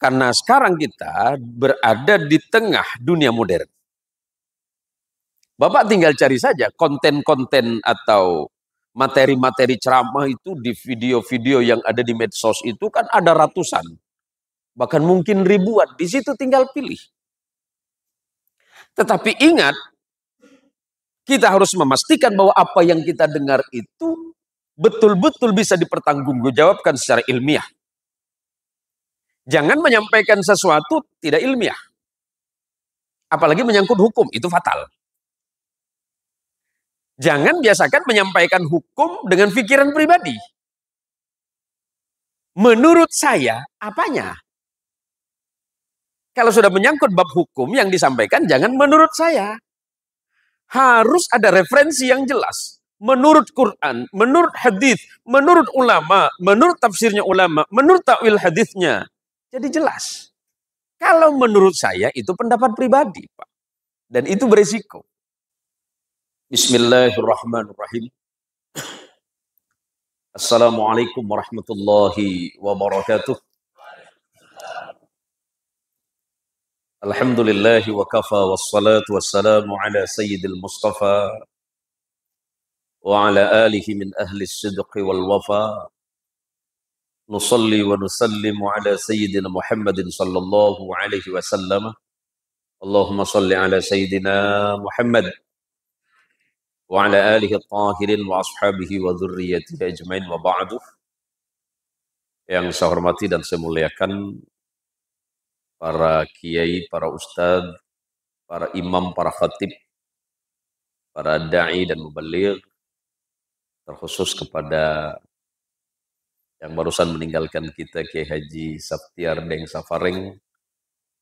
Karena sekarang kita berada di tengah dunia modern. Bapak tinggal cari saja konten-konten atau materi-materi ceramah itu di video-video yang ada di medsos itu kan ada ratusan. Bahkan mungkin ribuan. Di situ tinggal pilih. Tetapi ingat, kita harus memastikan bahwa apa yang kita dengar itu betul-betul bisa dipertanggungjawabkan secara ilmiah. Jangan menyampaikan sesuatu tidak ilmiah. Apalagi menyangkut hukum, itu fatal. Jangan biasakan menyampaikan hukum dengan pikiran pribadi. Menurut saya, apanya? Kalau sudah menyangkut bab hukum yang disampaikan, jangan menurut saya. Harus ada referensi yang jelas. Menurut Quran, menurut hadis, menurut ulama, menurut tafsirnya ulama, menurut takwil hadisnya. Jadi jelas. Kalau menurut saya itu pendapat pribadi, Pak. Dan itu berisiko. Bismillahirrahmanirrahim. Assalamualaikum warahmatullahi wabarakatuh. Alhamdulillahi wa kafa wassalatu wassalamu ala sayyidil mustafa wa ala alihi min ahli sidqi wal wafa. Nusalli wa nusallimu ala sayyidina Muhammadin sallallahu alaihi wasallam. Allahumma salli ala sayyidina Muhammad wa ala alihi at-tahirin wa ashabihi wa dhurriyyatihi ajmain wa ba'du. Yang saya hormati dan saya muliakan para kiai, para ustadz, para imam, para khatib, para da'i dan mubaligh, terkhusus kepada yang barusan meninggalkan kita, Kiai Haji Saptiar Deng Safareng.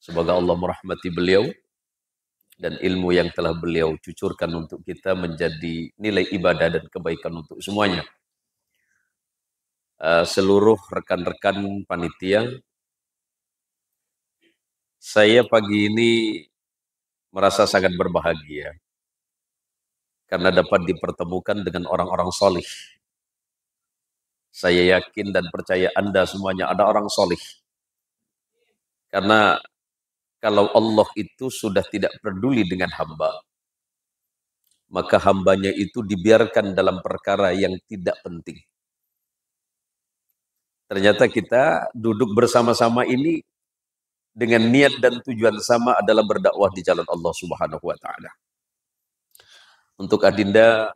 Semoga Allah merahmati beliau dan ilmu yang telah beliau cucurkan untuk kita menjadi nilai ibadah dan kebaikan untuk semuanya. Seluruh rekan-rekan panitia, saya pagi ini merasa sangat berbahagia karena dapat dipertemukan dengan orang-orang solih. Saya yakin dan percaya Anda semuanya ada orang solih. Karena kalau Allah itu sudah tidak peduli dengan hamba, maka hambanya itu dibiarkan dalam perkara yang tidak penting. Ternyata kita duduk bersama-sama ini dengan niat dan tujuan sama adalah berdakwah di jalan Allah Subhanahu wa Ta'ala. Untuk Adinda,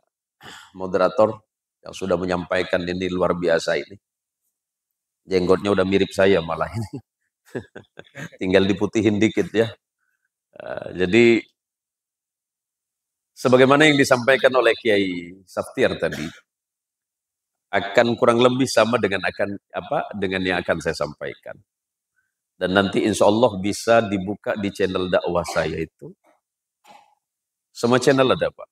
moderator yang sudah menyampaikan ini luar biasa ini. Jenggotnya udah mirip saya malah ini. Tinggal diputihin dikit ya. Jadi sebagaimana yang disampaikan oleh Kiai Saptiar tadi, akan kurang lebih sama dengan yang akan saya sampaikan. Dan nanti insya Allah bisa dibuka di channel dakwah saya itu. Semua channel ada, Pak.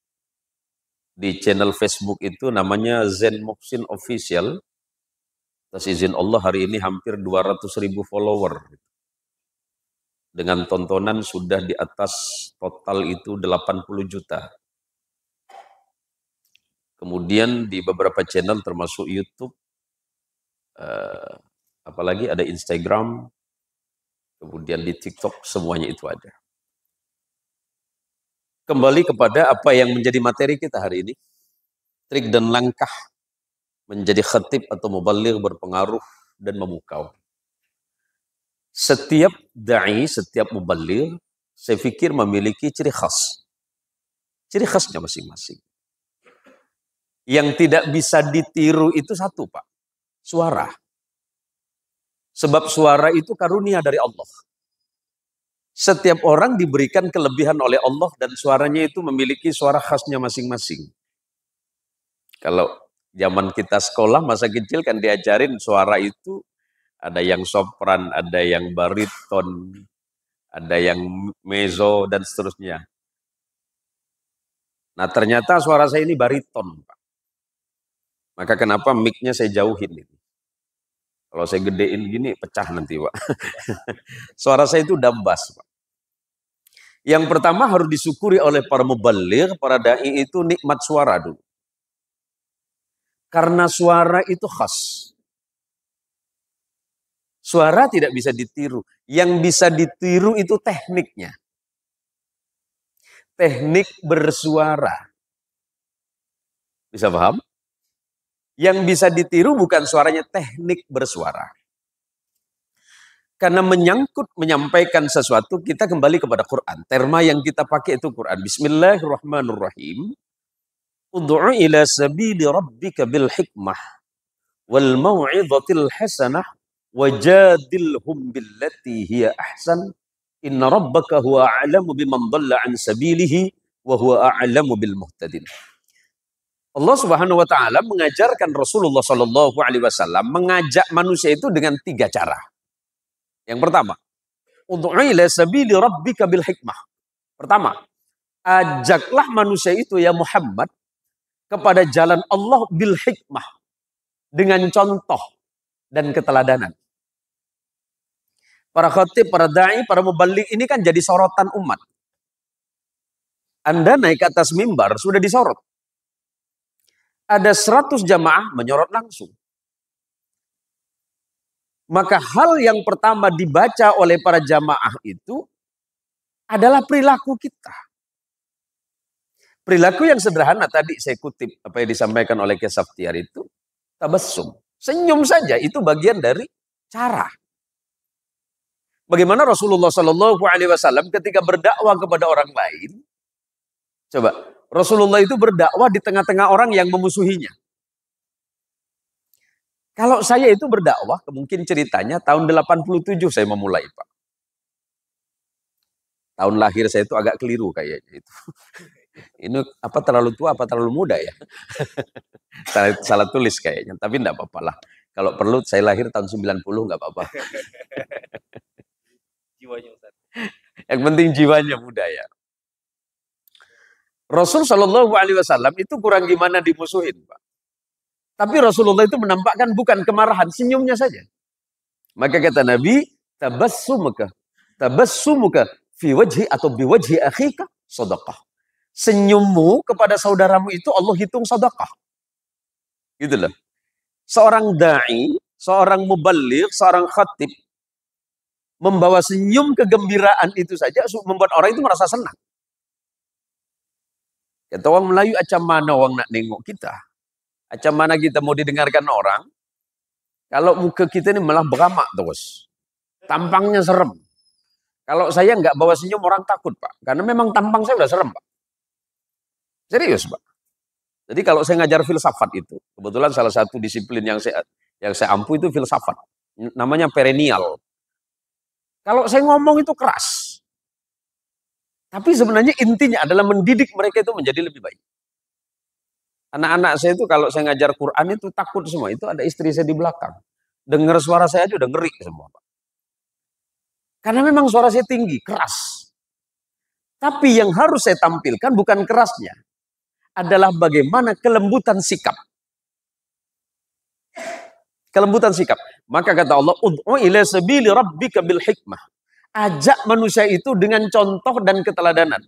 Di channel Facebook itu namanya Zen Muhsin Official. Atas izin Allah hari ini hampir 200.000 follower. Dengan tontonan sudah di atas total itu 80 juta. Kemudian di beberapa channel termasuk YouTube, apalagi ada Instagram, kemudian di TikTok, semuanya itu ada. Kembali kepada apa yang menjadi materi kita hari ini. Trik dan langkah menjadi khatib atau mubaligh berpengaruh dan memukau. Setiap da'i, setiap mubaligh, saya pikir memiliki ciri khas. Ciri khasnya masing-masing. Yang tidak bisa ditiru itu satu, Pak. Suara. Sebab suara itu karunia dari Allah. Setiap orang diberikan kelebihan oleh Allah dan suaranya itu memiliki suara khasnya masing-masing. Kalau zaman kita sekolah masa kecil kan diajarin suara itu ada yang sopran, ada yang bariton, ada yang mezzo dan seterusnya. Nah ternyata suara saya ini bariton, Pak. Maka kenapa mic-nya saya jauhin ini? Kalau saya gedein gini pecah nanti, Pak. Suara saya itu udah bass, Pak. Yang pertama harus disyukuri oleh para mubaligh, para da'i itu nikmat suara dulu. Karena suara itu khas. Suara tidak bisa ditiru. Yang bisa ditiru itu tekniknya. Teknik bersuara. Bisa paham? Yang bisa ditiru bukan suaranya, teknik bersuara. Karena menyangkut menyampaikan sesuatu, kita kembali kepada Quran. Terma yang kita pakai itu Quran. Bismillahirrahmanirrahim. Ud'u ila sabili rabbika bil hikmah wal mau'izatil hasanah wajadilhum billati hiya ahsan. Inna rabbaka huwa a'lamu biman dhalla an sabilihi wa huwa a'lamu bil muhtadin. Allah Subhanahu wa taala mengajarkan Rasulullah sallallahu alaihi wasallam mengajak manusia itu dengan 3 cara. Yang pertama, ud'u ila sabili rabbika bil hikmah. Pertama, ajaklah manusia itu ya Muhammad kepada jalan Allah bil hikmah, dengan contoh dan keteladanan. Para khatib, para da'i, para muballigh ini kan jadi sorotan umat. Anda naik ke atas mimbar sudah disorot. Ada 100 jamaah menyorot langsung. Maka hal yang pertama dibaca oleh para jamaah itu adalah perilaku kita. Perilaku yang sederhana tadi saya kutip apa yang disampaikan oleh Kiai Saftiar itu, tabassum. Senyum saja itu bagian dari cara. Bagaimana Rasulullah Shallallahu Alaihi Wasallam ketika berdakwah kepada orang lain? Coba, Rasulullah itu berdakwah di tengah-tengah orang yang memusuhinya. Kalau saya itu berdakwah, mungkin ceritanya tahun 87 saya memulai, Pak. Tahun lahir saya itu agak keliru kayaknya itu. Ini apa terlalu tua, apa terlalu muda ya? salah tulis kayaknya, tapi enggak apa-apa lah. Kalau perlu saya lahir tahun 90 enggak apa-apa. Jiwanya Ustaz. Yang penting jiwanya muda ya. Rasul Shallallahu Alaihi Wasallam itu kurang gimana dimusuhin, Pak. Tapi Rasulullah itu menampakkan bukan kemarahan, senyumnya saja. Maka kata Nabi, tabassumuka fi wajhi atau bi wajhi akhika sedekah. Senyummu kepada saudaramu itu Allah hitung sedekah. Gitu loh. Seorang dai, seorang muballigh, seorang khatib membawa senyum kegembiraan itu saja membuat orang itu merasa senang. Kata orang Melayu, acam mana orang nak nengok kita? Acam mana kita mau didengarkan orang? Kalau muka kita ini malah beramak terus. Tampangnya serem. Kalau saya nggak bawa senyum orang takut, Pak. Karena memang tampang saya udah serem, Pak. Serius, Pak. Jadi kalau saya ngajar filsafat itu, kebetulan salah satu disiplin yang saya ampu itu filsafat. Namanya perennial. Kalau saya ngomong itu keras. Tapi sebenarnya intinya adalah mendidik mereka itu menjadi lebih baik. Anak-anak saya itu kalau saya ngajar Quran itu takut semua. Itu ada istri saya di belakang. Dengar suara saya aja udah ngeri semua, Pak. Karena memang suara saya tinggi, keras. Tapi yang harus saya tampilkan bukan kerasnya. Adalah bagaimana kelembutan sikap. Kelembutan sikap. Maka kata Allah, ud'u ila sabili rabbika bil hikmah. Ajak manusia itu dengan contoh dan keteladanan.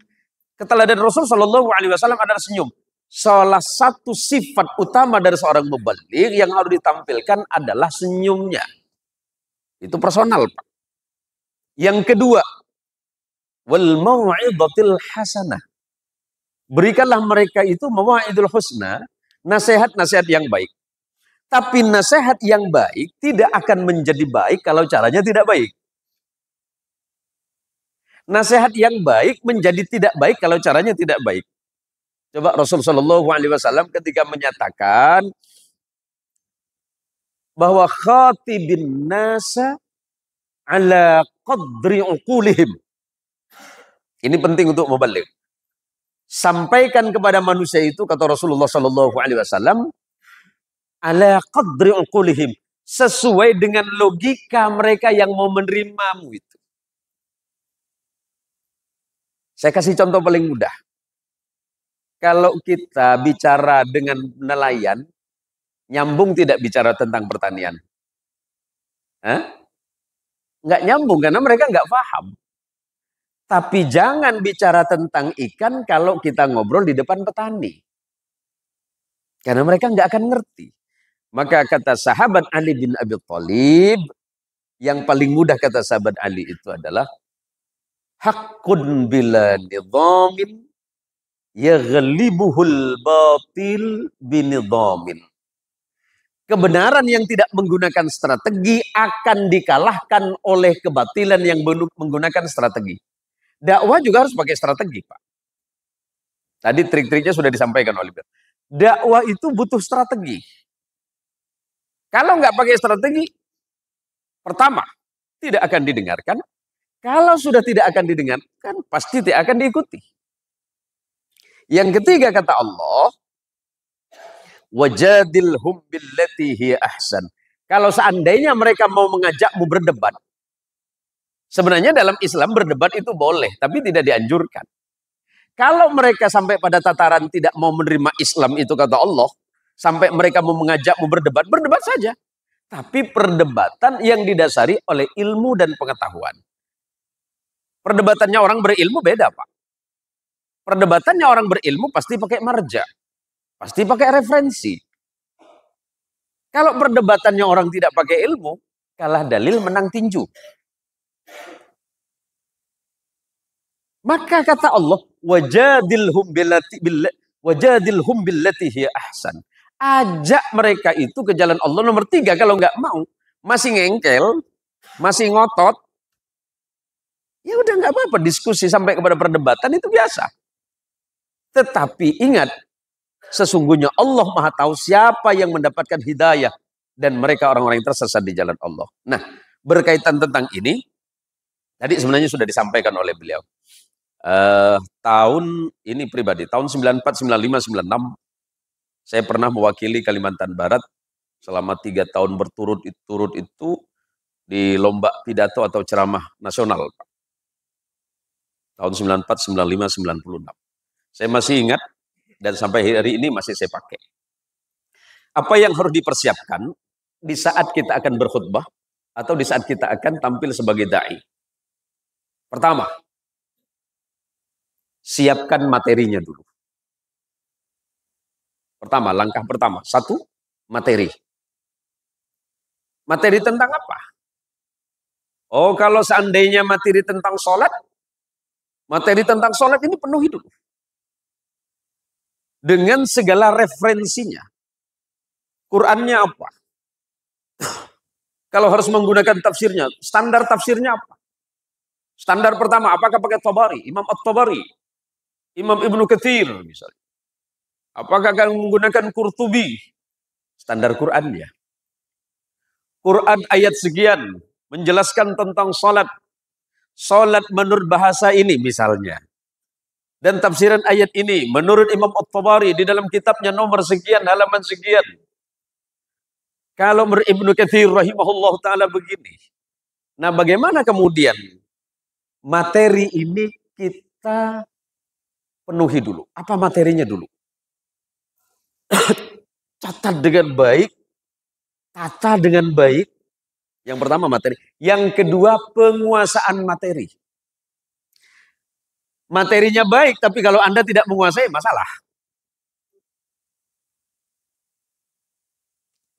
Keteladanan Rasul Shallallahu Alaihi Wasallam adalah senyum. Salah satu sifat utama dari seorang muballigh yang harus ditampilkan adalah senyumnya. Itu personal, Pak. Yang kedua, wal mau'izatil hasanah. Berikanlah mereka itu mau'idul husna, nasihat-nasihat yang baik. Tapi nasihat yang baik tidak akan menjadi baik kalau caranya tidak baik. Nasihat yang baik menjadi tidak baik kalau caranya tidak baik. Coba Rasulullah Shallallahu Alaihi Wasallam ketika menyatakan bahwa khatibin nasa ala qadri uqulihim. Ini penting untuk muballigh. Sampaikan kepada manusia itu, kata Rasulullah Shallallahu Alaihi Wasallam, ala qadri uqulihim, sesuai dengan logika mereka yang mau menerimamu itu. Saya kasih contoh paling mudah. Kalau kita bicara dengan nelayan, nyambung tidak bicara tentang pertanian? Nggak nyambung karena mereka nggak paham. Tapi jangan bicara tentang ikan kalau kita ngobrol di depan petani. Karena mereka nggak akan ngerti. Maka kata sahabat Ali bin Abi Thalib, Yang paling mudah kata sahabat Ali itu adalah haqqun bila nidhamin yaghlibuhul batil binidhamin. Kebenaran yang tidak menggunakan strategi akan dikalahkan oleh kebatilan yang menggunakan strategi. Dakwah juga harus pakai strategi, Pak. Tadi trik-triknya sudah disampaikan oleh Beliau. Dakwah itu butuh strategi. Kalau nggak pakai strategi, pertama, tidak akan didengarkan. Kalau sudah tidak akan didengarkan, pasti tidak akan diikuti. Yang ketiga kata Allah, wajadilhum billati hiya ahsan. Kalau seandainya mereka mau mengajakmu berdebat, sebenarnya dalam Islam berdebat itu boleh, tapi tidak dianjurkan. Kalau mereka sampai pada tataran tidak mau menerima Islam itu kata Allah, sampai mereka mau mengajakmu berdebat, berdebat saja. Tapi perdebatan yang didasari oleh ilmu dan pengetahuan. Perdebatannya orang berilmu beda, Pak. Perdebatannya orang berilmu pasti pakai marja. Pasti pakai referensi. Kalau perdebatannya orang tidak pakai ilmu, kalah dalil menang tinju. Maka kata Allah, wajadilhum billati hiya ahsan. Ajak mereka itu ke jalan Allah. Nomor 3, kalau nggak mau, masih ngengkel, masih ngotot, ya udah nggak apa-apa, diskusi sampai kepada perdebatan itu biasa. Tetapi ingat, sesungguhnya Allah Maha tahu siapa yang mendapatkan hidayah dan mereka orang-orang yang tersesat di jalan Allah. Nah, berkaitan tentang ini, tadi sebenarnya sudah disampaikan oleh beliau. Tahun ini pribadi, tahun 94, 95, 96, saya pernah mewakili Kalimantan Barat selama 3 tahun berturut-turut itu di lomba pidato atau ceramah nasional. Tahun 94, 95, 96. Saya masih ingat dan sampai hari ini masih saya pakai. Apa yang harus dipersiapkan di saat kita akan berkhutbah atau di saat kita akan tampil sebagai dai? Pertama, siapkan materinya dulu. Pertama, langkah pertama. 1, materi. Materi tentang apa? Oh, kalau seandainya materi tentang sholat, materi tentang sholat ini penuhi dulu. Dengan segala referensinya. Qurannya apa? Kalau harus menggunakan tafsirnya, standar tafsirnya apa? Standar pertama, apakah pakai Tabari, Imam At-Tabari, Imam Ibnu Katsir misalnya. Apakah akan menggunakan Qurtubi? Standar Qurannya. Quran ayat sekian menjelaskan tentang salat. Salat menurut bahasa ini misalnya. Dan tafsiran ayat ini menurut Imam At-Tabari di dalam kitabnya nomor sekian, halaman sekian. Kalau menurut Ibnu Katsir rahimahullah ta'ala begini. Nah, bagaimana kemudian materi ini kita penuhi dulu? Apa materinya dulu? Catat dengan baik, tata dengan baik. Yang pertama materi. Yang kedua penguasaan materi. Materinya baik, tapi kalau Anda tidak menguasai, masalah.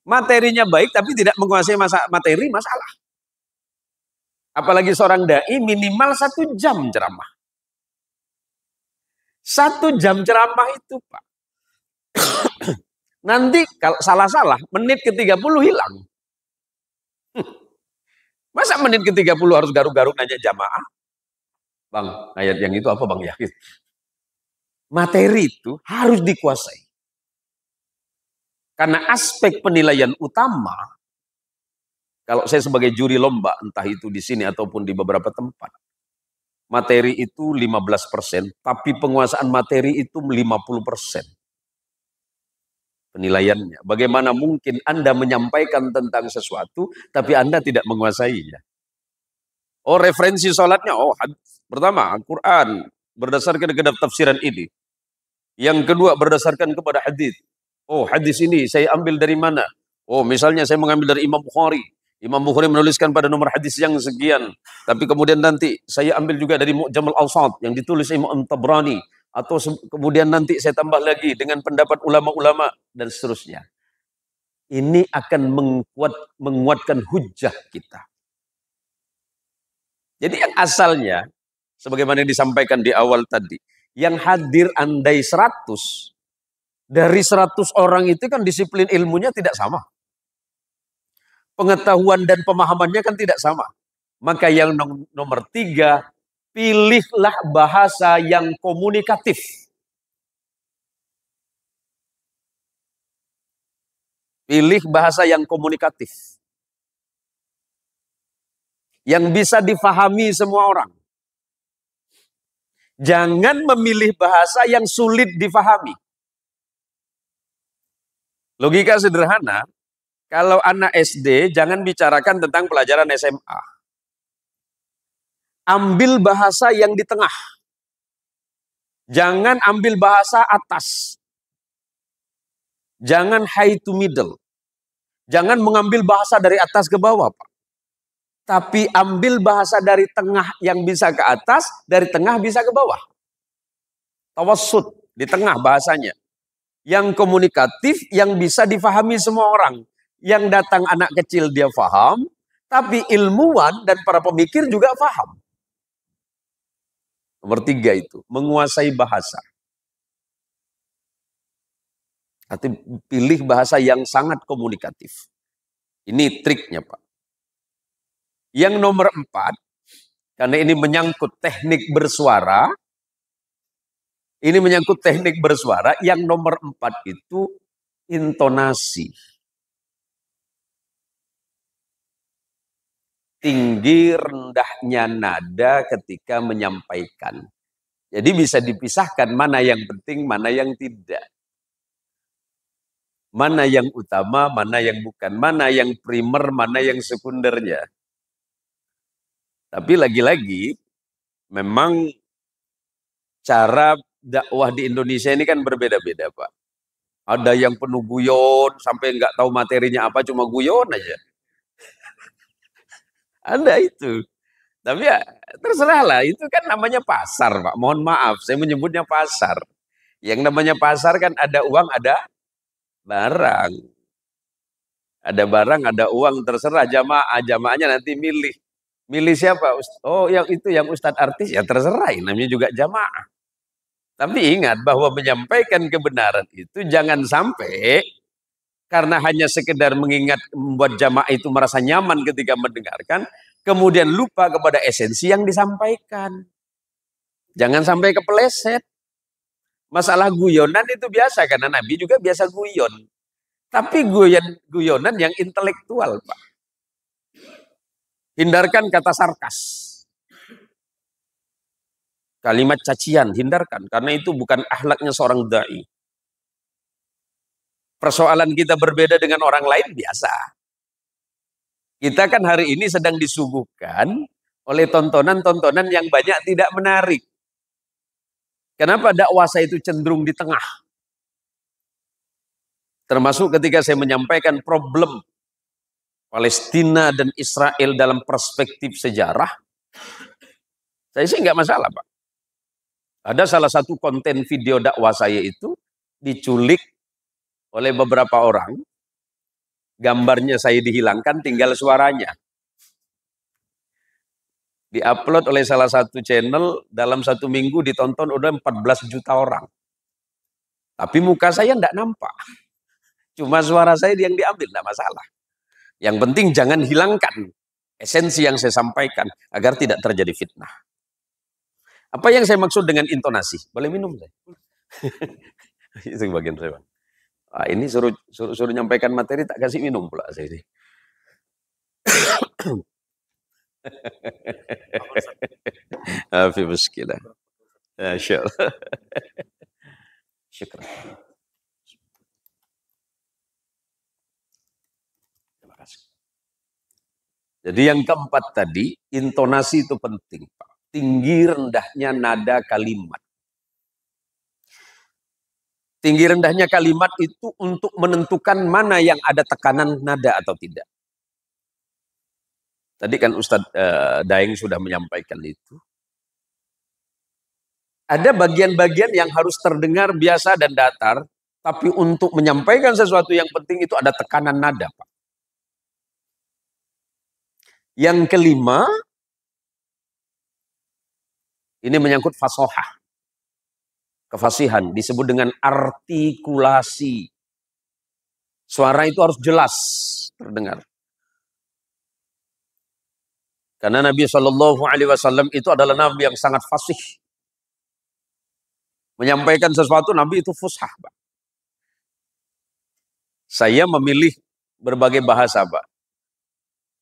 Materinya baik, tapi tidak menguasai materi, masalah. Apalagi seorang dai minimal 1 jam ceramah. 1 jam ceramah itu, Pak. Nanti kalau salah-salah, menit ke-30 hilang. Masa menit ke-30 harus garuk-garuk nanya jamaah? Bang, ayat yang itu apa Bang ya? Materi itu harus dikuasai. Karena aspek penilaian utama, kalau saya sebagai juri lomba, entah itu di sini ataupun di beberapa tempat, materi itu 15%, tapi penguasaan materi itu 50%. Penilaiannya. Bagaimana mungkin Anda menyampaikan tentang sesuatu, tapi Anda tidak menguasainya? Oh, referensi sholatnya. Oh, pertama, Al-Quran. Berdasarkan kepada tafsiran ini. Yang kedua, berdasarkan kepada hadis. Oh, hadis ini saya ambil dari mana? Oh, misalnya saya mengambil dari Imam Bukhari. Imam Bukhari menuliskan pada nomor hadis yang sekian. Tapi kemudian nanti saya ambil juga dari Mu'jam al-Awsat yang ditulis Imam Tabrani. Atau kemudian nanti saya tambah lagi dengan pendapat ulama-ulama dan seterusnya. Ini akan menguatkan hujjah kita. Jadi yang asalnya, sebagaimana yang disampaikan di awal tadi, yang hadir andai 100, dari 100 orang itu kan disiplin ilmunya tidak sama. Pengetahuan dan pemahamannya kan tidak sama. Maka yang nomor 3, pilihlah bahasa yang komunikatif. Pilih bahasa yang komunikatif. Yang bisa difahami semua orang. Jangan memilih bahasa yang sulit difahami. Logika sederhana, kalau anak SD jangan bicarakan tentang pelajaran SMA. Ambil bahasa yang di tengah. Jangan ambil bahasa atas. Jangan high to middle. Jangan mengambil bahasa dari atas ke bawah, Pak. Tapi ambil bahasa dari tengah yang bisa ke atas, dari tengah bisa ke bawah. Tawassut, di tengah bahasanya. Yang komunikatif, yang bisa difahami semua orang. Yang datang anak kecil dia faham, tapi ilmuwan dan para pemikir juga faham. Nomor 3 itu, menguasai bahasa. Artinya pilih bahasa yang sangat komunikatif. Ini triknya, Pak. Yang nomor 4, karena ini menyangkut teknik bersuara, yang nomor 4 itu intonasi. Tinggi rendahnya nada ketika menyampaikan. Jadi bisa dipisahkan mana yang penting, mana yang tidak. Mana yang utama, mana yang bukan. Mana yang primer, mana yang sekundernya. Tapi lagi-lagi, memang cara dakwah di Indonesia ini kan berbeda-beda, Pak. Ada yang penuh guyon, sampai nggak tahu materinya apa, cuma guyon aja. Ada itu. Tapi ya terserahlah, itu kan namanya pasar, Pak. Mohon maaf, saya menyebutnya pasar. Yang namanya pasar kan ada uang, ada barang. Ada barang, ada uang, terserah jamaah. Jamaahnya nanti milih. Milih siapa? Oh, yang itu yang ustadz artis, ya terserah. Namanya juga jamaah. Tapi ingat bahwa menyampaikan kebenaran itu jangan sampai karena hanya sekedar mengingat membuat jamaah itu merasa nyaman ketika mendengarkan, kemudian lupa kepada esensi yang disampaikan. Jangan sampai kepeleset. Masalah guyonan itu biasa, karena Nabi juga biasa guyon. Tapi guyonan yang intelektual, Pak. Hindarkan kata sarkas. Kalimat cacian, hindarkan. Karena itu bukan akhlaknya seorang da'i. Persoalan kita berbeda dengan orang lain biasa. Kita kan hari ini sedang disuguhkan oleh tontonan-tontonan yang banyak tidak menarik. Kenapa dakwah saya itu cenderung di tengah? Termasuk ketika saya menyampaikan problem Palestina dan Israel dalam perspektif sejarah, saya sih nggak masalah, Pak. Ada salah satu konten video dakwah saya itu diculik oleh beberapa orang, gambarnya saya dihilangkan, tinggal suaranya. Diupload oleh salah satu channel, dalam 1 minggu ditonton udah 14 juta orang. Tapi muka saya enggak nampak. Cuma suara saya yang diambil, enggak masalah. Yang penting jangan hilangkan esensi yang saya sampaikan agar tidak terjadi fitnah. Apa yang saya maksud dengan intonasi? Boleh minum saya? Itu bagian saya, Bang. Ah, ini suruh nyampaikan materi tak kasih minum pula saya ini. Hafi muskilah. Insyaallah. Syukran. Terima kasih. Jadi yang keempat tadi, intonasi itu penting, Pak. Tinggi rendahnya nada kalimat. Tinggi rendahnya kalimat itu untuk menentukan mana yang ada tekanan nada atau tidak. Tadi kan Ustadz Daeng sudah menyampaikan itu. Ada bagian-bagian yang harus terdengar biasa dan datar, tapi untuk menyampaikan sesuatu yang penting itu ada tekanan nada, Pak. Yang kelima, Ini menyangkut fasohah, kefasihan, disebut dengan artikulasi. Suara itu harus jelas terdengar. Karena Nabi Shallallahu Alaihi Wasallam itu adalah Nabi yang sangat fasih. Menyampaikan sesuatu Nabi itu fushah, Pak. Saya memilih berbagai bahasa, Pak.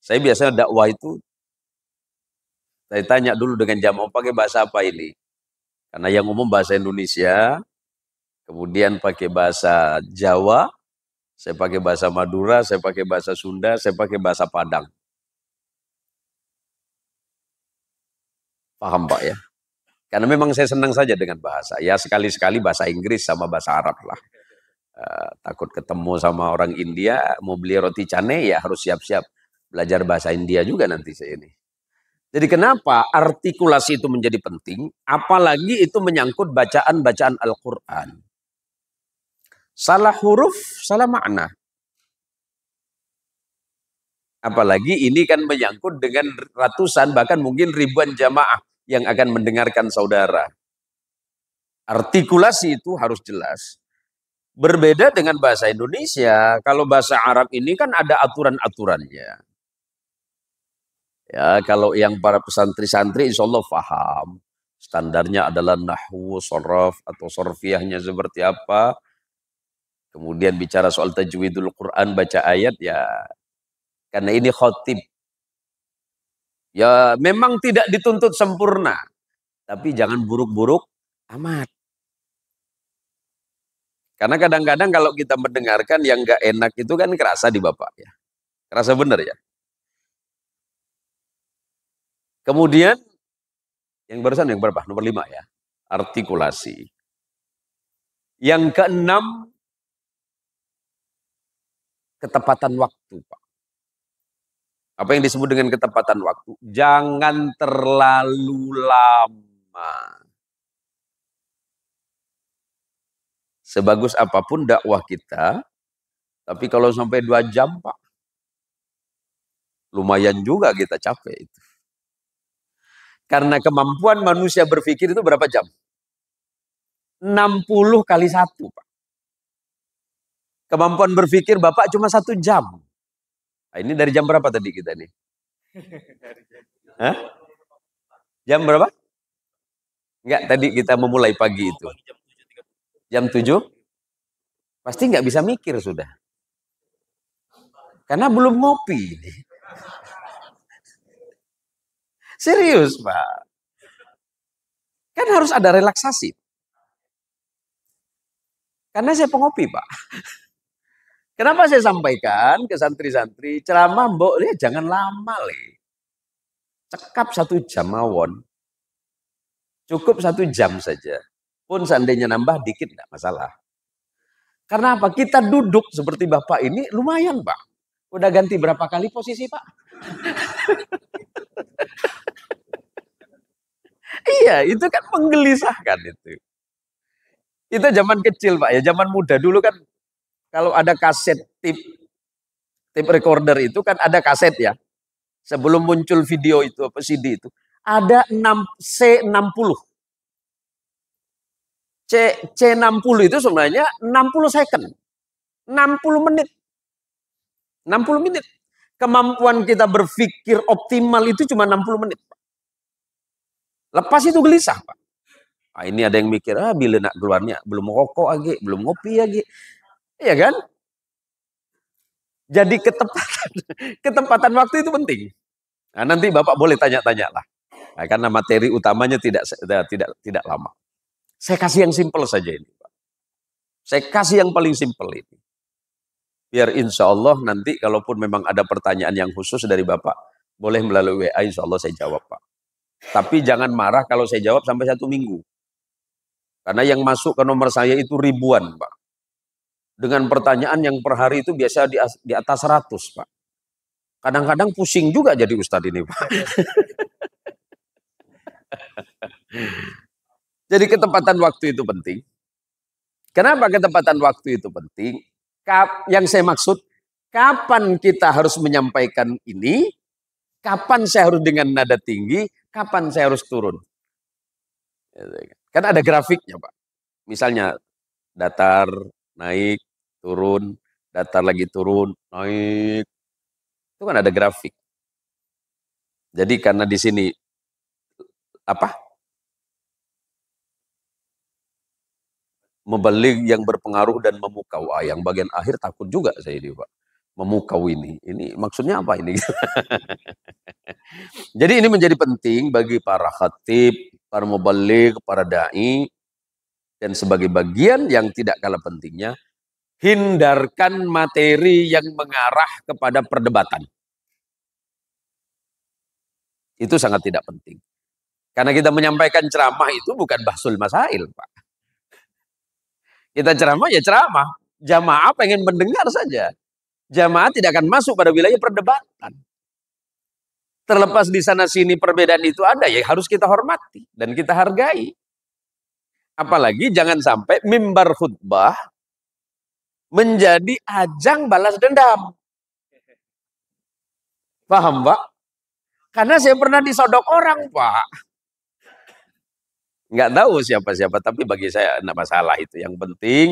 Saya biasanya dakwah itu, saya tanya dulu dengan jamaah, pakai bahasa apa ini? Karena yang umum bahasa Indonesia, kemudian pakai bahasa Jawa, saya pakai bahasa Madura, saya pakai bahasa Sunda, saya pakai bahasa Padang. Paham Pak ya? Karena memang saya senang saja dengan bahasa. Ya sekali-sekali bahasa Inggris sama bahasa Arab lah. Takut ketemu sama orang India, mau beli roti canai ya harus siap-siap belajar bahasa India juga nanti saya ini. Jadi kenapa artikulasi itu menjadi penting? Apalagi itu menyangkut bacaan-bacaan Al-Quran. Salah huruf, salah makna. Apalagi ini kan menyangkut dengan ratusan bahkan mungkin ribuan jamaah yang akan mendengarkan saudara. Artikulasi itu harus jelas. Berbeda dengan bahasa Indonesia. Kalau bahasa Arab ini kan ada aturan-aturannya. Ya, kalau yang para pesantri-santri insya Allah paham. Standarnya adalah nahwu, sorof, atau sorfiyahnya seperti apa. Kemudian bicara soal tajwidul Quran, baca ayat ya. Karena ini khotib. Ya memang tidak dituntut sempurna. Tapi jangan buruk-buruk amat. Karena kadang-kadang kalau kita mendengarkan yang gak enak itu kan kerasa di Bapak ya. Kerasa benar ya. Kemudian yang barusan yang berapa? Nomor 5 ya. Artikulasi. Yang keenam, ketepatan waktu, Pak. Apa yang disebut dengan ketepatan waktu? Jangan terlalu lama. Sebagus apapun dakwah kita, tapi kalau sampai 2 jam, Pak, lumayan juga kita capek itu. Karena kemampuan manusia berpikir itu berapa jam? 60 kali 1, Pak. Kemampuan berpikir Bapak cuma 1 jam. Nah, ini dari jam berapa tadi kita nih? Hah? Jam berapa? Enggak, tadi kita memulai pagi itu. Jam 7? Pasti nggak bisa mikir sudah. Karena belum ngopi. Serius, Pak. Kan harus ada relaksasi. Karena saya pengopi, Pak. Kenapa saya sampaikan ke santri-santri, ceramah mbok jangan lama le. Cekap 1 jam mawon. Cukup 1 jam saja. Pun seandainya nambah dikit enggak masalah. Karena apa? Kita duduk seperti Bapak ini lumayan, Pak. Udah ganti berapa kali posisi, Pak? Iya, itu kan menggelisahkan itu. Itu zaman kecil, Pak ya, zaman muda dulu kan kalau ada kaset tape recorder itu kan ada kaset ya. Sebelum muncul video itu apa CD itu, ada C60. C60 itu sebenarnya 60 second. 60 menit. 60 menit. Kemampuan kita berpikir optimal itu cuma 60 menit. Lepas itu gelisah, Pak. Nah, ini ada yang mikir, bila nak keluarnya belum rokok lagi, belum ngopi lagi. Iya kan? Jadi ketepatan waktu itu penting. Nah, nanti Bapak boleh tanya-tanya lah. Nah, karena materi utamanya tidak lama. Saya kasih yang simpel saja ini, Pak. Saya kasih yang paling simpel ini. Biar insya Allah nanti kalaupun memang ada pertanyaan yang khusus dari Bapak, boleh melalui WA, insya Allah saya jawab, Pak. Tapi jangan marah kalau saya jawab sampai 1 minggu. Karena yang masuk ke nomor saya itu ribuan, Pak. Dengan pertanyaan yang per hari itu biasa di atas 100, Pak. Kadang-kadang pusing juga jadi Ustadz ini, Pak. Jadi ketepatan waktu itu penting. Kenapa ketepatan waktu itu penting? Yang saya maksud, kapan kita harus menyampaikan ini, kapan saya harus dengan nada tinggi, kapan saya harus turun. Kan ada grafiknya, Pak. Misalnya datar, naik, turun, datar lagi turun, naik. Itu kan ada grafik. Jadi karena di sini apa? Membalik yang berpengaruh dan memukau. Yang bagian akhir takut juga saya ini, Pak. Memukau ini. Ini maksudnya apa ini? Jadi ini menjadi penting bagi para khatib, para mubalik, para dai, dan sebagai bagian yang tidak kalah pentingnya, hindarkan materi yang mengarah kepada perdebatan. Itu sangat tidak penting. Karena kita menyampaikan ceramah itu bukan bahsul masail, Pak. Kita ceramah ya ceramah. Jamaah pengen mendengar saja. Jamaah tidak akan masuk pada wilayah perdebatan. Terlepas di sana sini perbedaan itu ada, ya harus kita hormati dan kita hargai. Apalagi jangan sampai mimbar khutbah menjadi ajang balas dendam. Paham, Pak? Karena saya pernah disodok orang, Pak. Nggak tahu siapa-siapa, tapi bagi saya tidak masalah itu. Yang penting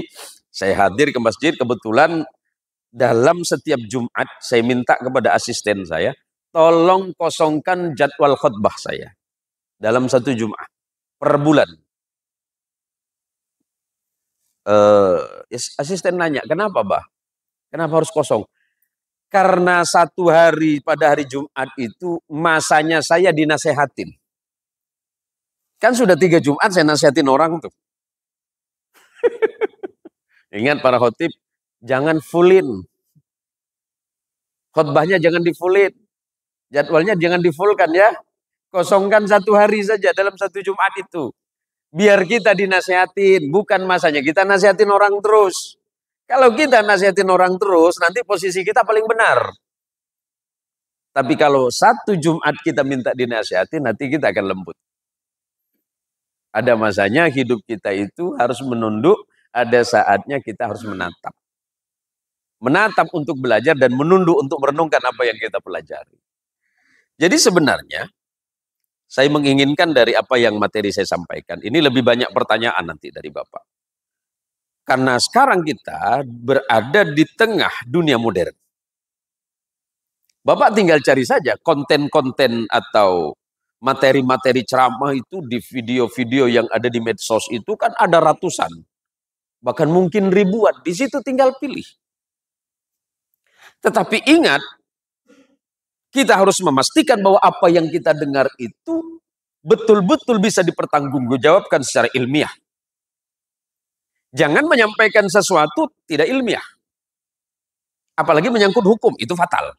saya hadir ke masjid, kebetulan dalam setiap Jumat saya minta kepada asisten saya, tolong kosongkan jadwal khutbah saya dalam satu Jumat per bulan. Asisten nanya, kenapa, Bah? Kenapa harus kosong? Karena satu hari pada hari Jumat itu masanya saya dinasehatin. Kan sudah 3 Jumat saya nasihatin orang tuh. Ingat para khotib, jangan fullin. Khutbahnya jangan di-fullin. Jadwalnya jangan di-fullkan ya. Kosongkan satu hari saja dalam satu Jumat itu. Biar kita dinasehatin, bukan masanya kita nasihatin orang terus. Kalau kita nasihatin orang terus, nanti posisi kita paling benar. Tapi kalau satu Jumat kita minta dinasihatin, nanti kita akan lembut. Ada masanya hidup kita itu harus menunduk, ada saatnya kita harus menatap. Menatap untuk belajar dan menunduk untuk merenungkan apa yang kita pelajari. Jadi sebenarnya, saya menginginkan dari apa yang materi saya sampaikan, ini lebih banyak pertanyaan nanti dari Bapak. Karena sekarang kita berada di tengah dunia modern. Bapak tinggal cari saja konten-konten atau materi-materi ceramah itu di video-video yang ada di medsos itu kan ada ratusan. Bahkan mungkin ribuan. Di situ tinggal pilih. Tetapi ingat, kita harus memastikan bahwa apa yang kita dengar itu betul-betul bisa dipertanggungjawabkan secara ilmiah. Jangan menyampaikan sesuatu tidak ilmiah. Apalagi menyangkut hukum, itu fatal.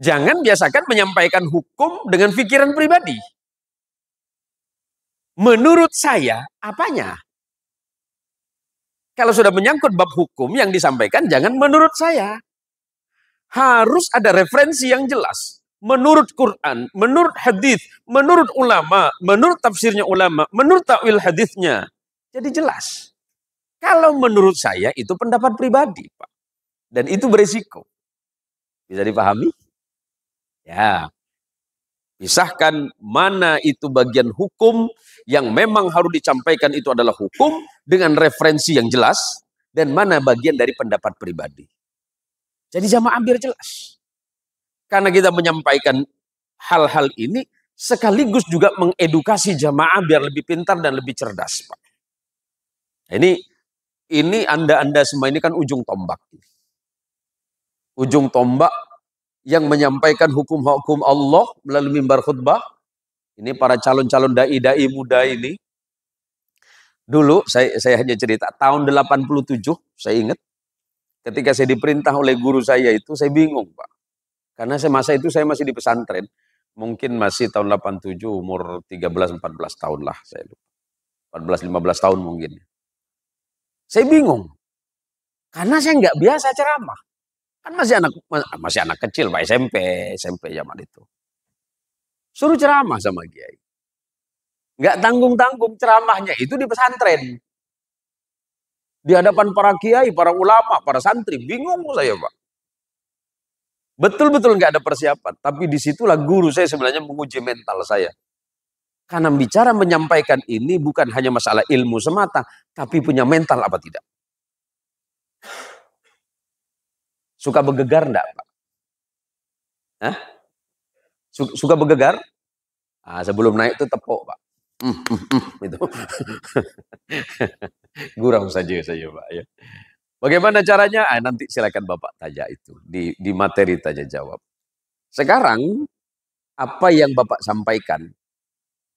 Jangan biasakan menyampaikan hukum dengan pikiran pribadi. Menurut saya, apanya? Kalau sudah menyangkut bab hukum yang disampaikan, jangan menurut saya. Harus ada referensi yang jelas. Menurut Quran, menurut hadis, menurut ulama, menurut tafsirnya ulama, menurut takwil hadisnya. Jadi jelas. Kalau menurut saya itu pendapat pribadi, Pak. Dan itu berisiko. Bisa dipahami? Ya. Pisahkan mana itu bagian hukum yang memang harus disampaikan itu adalah hukum dengan referensi yang jelas dan mana bagian dari pendapat pribadi. Jadi jamaah biar jelas. Karena kita menyampaikan hal-hal ini sekaligus juga mengedukasi jamaah biar lebih pintar dan lebih cerdas, Pak. Ini Anda semua ini kan ujung tombak. Ujung tombak yang menyampaikan hukum-hukum Allah melalui mimbar khutbah. Ini para calon-calon dai-dai muda ini. Dulu saya hanya cerita tahun 87 saya ingat ketika saya diperintah oleh guru saya itu saya bingung, Pak. Karena masa itu saya masih di pesantren. Mungkin masih tahun 87 umur 13-14 tahun lah saya lupa. 14-15 tahun mungkin. Saya bingung. Karena saya nggak biasa ceramah. Kan masih anak kecil, Pak, SMP zaman itu. Suruh ceramah sama kiai. Nggak tanggung-tanggung ceramahnya itu di pesantren. Di hadapan para kiai, para ulama, para santri. Bingung saya, Pak. Betul-betul nggak ada persiapan. Tapi disitulah guru saya sebenarnya menguji mental saya. Karena bicara menyampaikan ini bukan hanya masalah ilmu semata, tapi punya mental apa tidak. Suka bergegar enggak, Pak? Hah? Suka bergegar? Nah, sebelum naik itu tepuk, Pak. Itu. Gurau saja Pak ya. Bagaimana caranya? Nanti silakan Bapak tanya itu di materi tanya jawab. Sekarang apa yang Bapak sampaikan?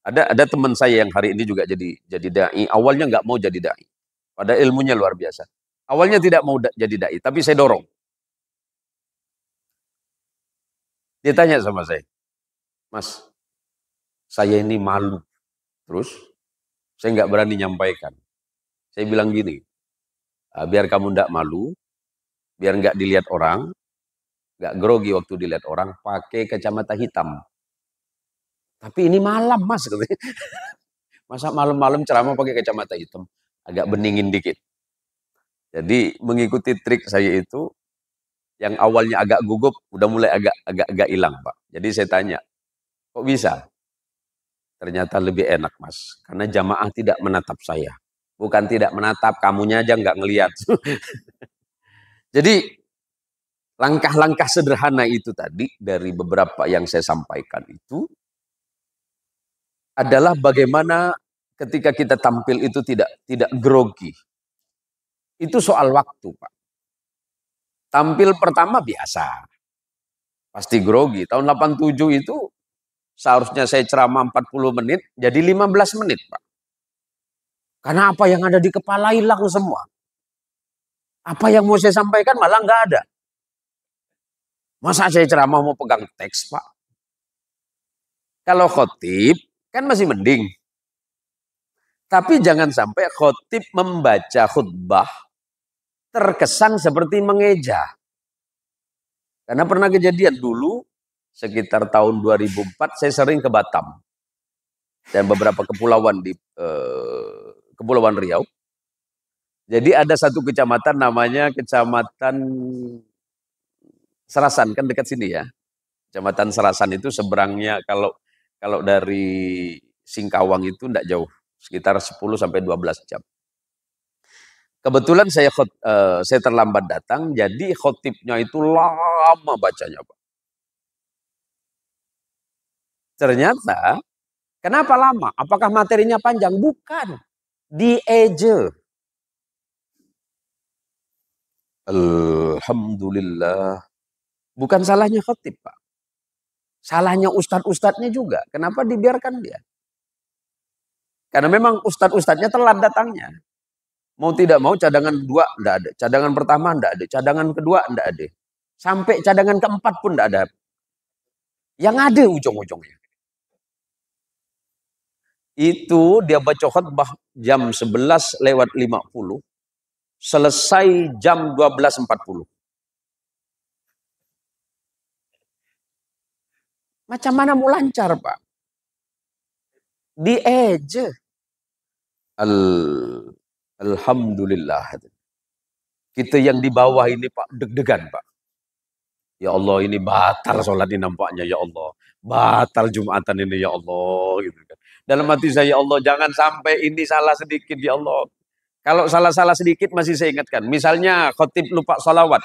Ada teman saya yang hari ini juga jadi dai. Awalnya nggak mau jadi dai. Pada ilmunya luar biasa. Awalnya tidak mau jadi dai, tapi saya dorong. Dia tanya sama saya, Mas, saya ini malu. Terus saya nggak berani nyampaikan. Saya bilang gini, biar kamu nggak malu, biar nggak dilihat orang, nggak grogi waktu dilihat orang, pakai kacamata hitam. Tapi ini malam Mas, katanya. Masa malam-malam ceramah pakai kacamata hitam, agak beningin dikit. Jadi mengikuti trik saya itu, yang awalnya agak gugup, udah mulai agak hilang Pak. Jadi saya tanya, kok bisa? Ternyata lebih enak Mas, karena jamaah tidak menatap saya. Bukan tidak menatap, kamunya aja nggak ngelihat. Jadi langkah-langkah sederhana itu tadi dari beberapa yang saya sampaikan itu adalah bagaimana ketika kita tampil itu tidak grogi. Itu soal waktu, Pak. Tampil pertama biasa. Pasti grogi. Tahun 87 itu seharusnya saya ceramah 40 menit, jadi 15 menit, Pak. Karena apa yang ada di kepala hilang semua. Apa yang mau saya sampaikan malah nggak ada. Masa saya ceramah mau pegang teks, Pak? Kalau khotib, kan masih mending. Tapi jangan sampai khotib membaca khutbah terkesan seperti mengeja. Karena pernah kejadian dulu, sekitar tahun 2004, saya sering ke Batam. Dan beberapa kepulauan di Kepulauan Riau. Jadi ada satu kecamatan namanya Kecamatan Serasan, kan dekat sini ya. Kecamatan Serasan itu seberangnya kalau dari Singkawang itu tidak jauh, sekitar 10 sampai 12 jam. Kebetulan saya terlambat datang, jadi khotibnya itu lama bacanya, Pak. Ternyata, kenapa lama? Apakah materinya panjang? Bukan. Dieje. Alhamdulillah. Bukan salahnya khotib, Pak. Salahnya ustadz-ustadznya juga. Kenapa dibiarkan dia? Karena memang ustadz-ustadznya telat datangnya. Mau tidak mau cadangan 2 enggak ada. Cadangan pertama enggak ada. Cadangan kedua enggak ada. Sampai cadangan keempat pun enggak ada. Yang ada ujung-ujungnya. Itu dia baca khutbah jam 11:50. Selesai jam 12:40. Macam mana mau lancar, Pak? Dieje. Alhamdulillah. Kita yang di bawah ini, Pak, deg-degan, Pak. Ya Allah, ini batal sholat ini nampaknya, ya Allah. Batal Jumatan ini, ya Allah. Gitu kan. Dalam hati saya, ya Allah, jangan sampai ini salah sedikit, ya Allah. Kalau salah-salah sedikit masih saya ingatkan. Misalnya khotib lupa sholawat.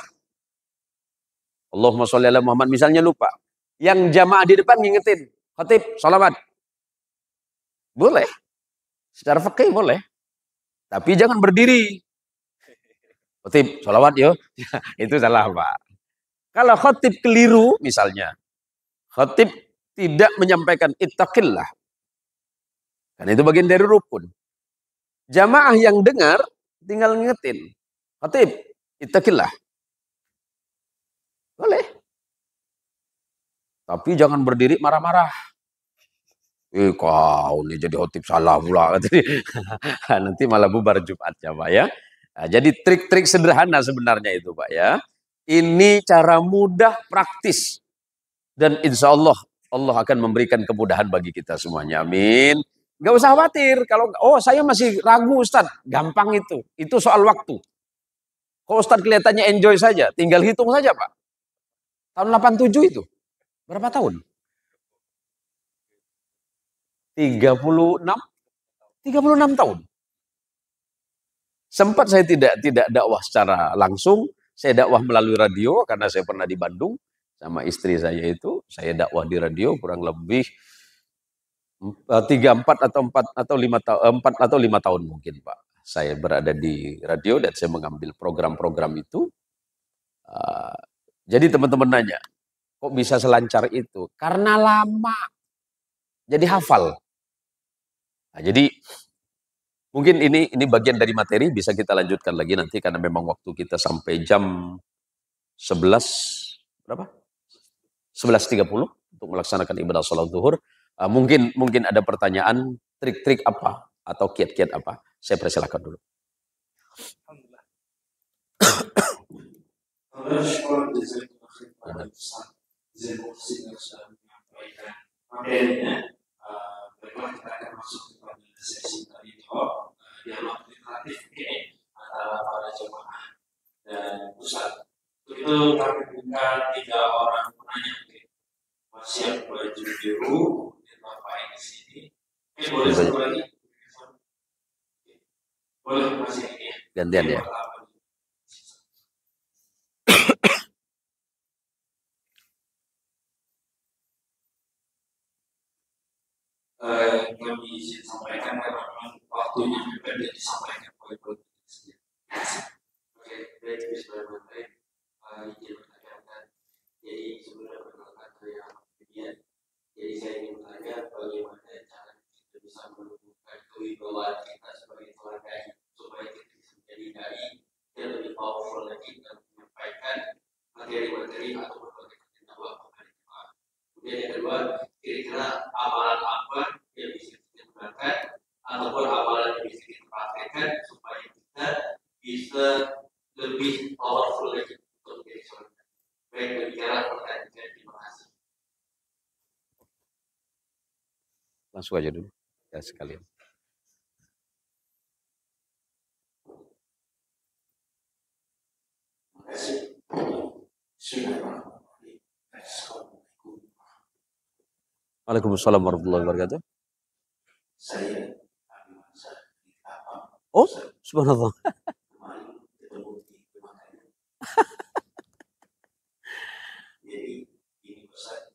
Allahumma sholli ala Muhammad, misalnya lupa. Yang jamaah di depan ngingetin. Khotib, sholawat. Boleh. Secara fikih boleh. Tapi jangan berdiri. Khotib, sholawat yuk. Itu salah, Pak. Kalau khotib keliru misalnya. Khotib tidak menyampaikan ittaqillah. Karena itu bagian dari rukun. Jamaah yang dengar tinggal ngingetin. Khotib, ittaqillah. Boleh. Tapi jangan berdiri marah-marah. Kau nih jadi khotib salah pula. Nanti malah bubar Jumatnya, Pak ya. Nah, jadi trik-trik sederhana sebenarnya itu, Pak ya. Ini cara mudah, praktis. Dan insya Allah, Allah akan memberikan kemudahan bagi kita semuanya. Amin. Gak usah khawatir. Kalau saya masih ragu Ustaz. Gampang itu. Itu soal waktu. Kalau Ustaz kelihatannya enjoy saja. Tinggal hitung saja, Pak. Tahun 87 itu. Berapa tahun? 36 36 tahun. Sempat saya tidak dakwah secara langsung, saya dakwah melalui radio karena saya pernah di Bandung sama istri saya itu, saya dakwah di radio kurang lebih 4 atau 5 tahun mungkin Pak. Saya berada di radio dan saya mengambil program-program itu. Jadi teman-teman nanya, kok bisa selancar itu? Karena lama, jadi hafal. Nah, jadi mungkin ini bagian dari materi, bisa kita lanjutkan lagi nanti karena memang waktu kita sampai jam 11 berapa? 11.30 untuk melaksanakan ibadah sholat zuhur. Mungkin ada pertanyaan, trik-trik apa atau kiat-kiat apa? Saya persilakan dulu. Materinya, baiklah kita akan masuk kepada sesi tadi dialog literatif antara para jemaah dan Ustaz. Untuk itu kami buka 3 orang penanya, Mas yang baju biru, kemudian Bapak di sini. Boleh satu lagi? Boleh Mas ini ya. Gantian ya. Kami izin sampaikan karena memang waktunya pendek disampaikan oleh Bapak. Oke, baik, bismillahirrahmanirrahim. Izin bertanyakan. Jadi sebenarnya berkaitan dengan kemudian. Jadi saya ingin bertanya bagaimana cara kita bisa menumbuhkan kewibawaan kita sebagai teladan supaya kita bisa menjadi dai yang lebih powerful lagi dan menyampaikan materi-materi atau berbagai dakwah kepada jemaah. Kemudian yang kedua, kira-kira amalan apa yang bisa kita gunakan ataupun amalan yang bisa kita praktekkan supaya kita bisa lebih powerful lagi untuk menjadi seorang. Baik, berbicara pertanyaan, terima kasih. Langsung aja dulu ya sekalian. Terima kasih. Waalaikumsalam warahmatullahi wabarakatuh. Saya Oh, subhanallah. Jadi ini Ustaz,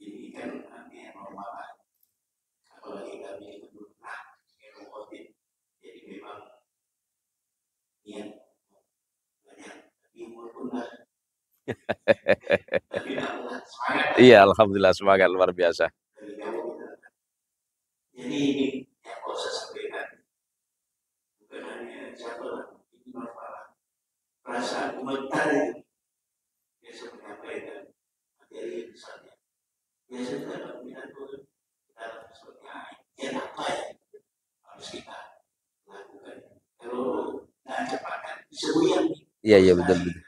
ini kan yang normal, apalagi kami belum pernah yang COVID, jadi memang niat banyak, tapi umur pun lah. Tapi semangat. Iya, alhamdulillah semangat luar biasa. Jadi ini yang mau saya sampaikan, bukan hanya siapa, ini normal. Perasaan komentar itu biasa menyampaikan materi misalnya. Biasa kita minat Tuhan, kita seperti ya apa ya harus kita lakukan. Kalau tidak cepatkan, bisa buyang. Iya betul.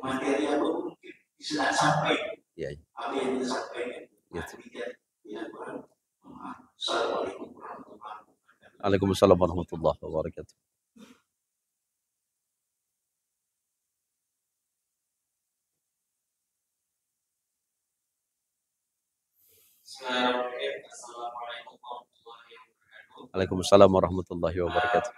Materi apa mungkin bisa sampai. Iya. Apa yang kita sampaikan. Tidak kurang. Assalamualaikum warahmatullahi wabarakatuh. Waalaikumsalam warahmatullahi wabarakatuh. Assalamualaikum warahmatullahi wabarakatuh. Waalaikumsalam warahmatullahi wabarakatuh.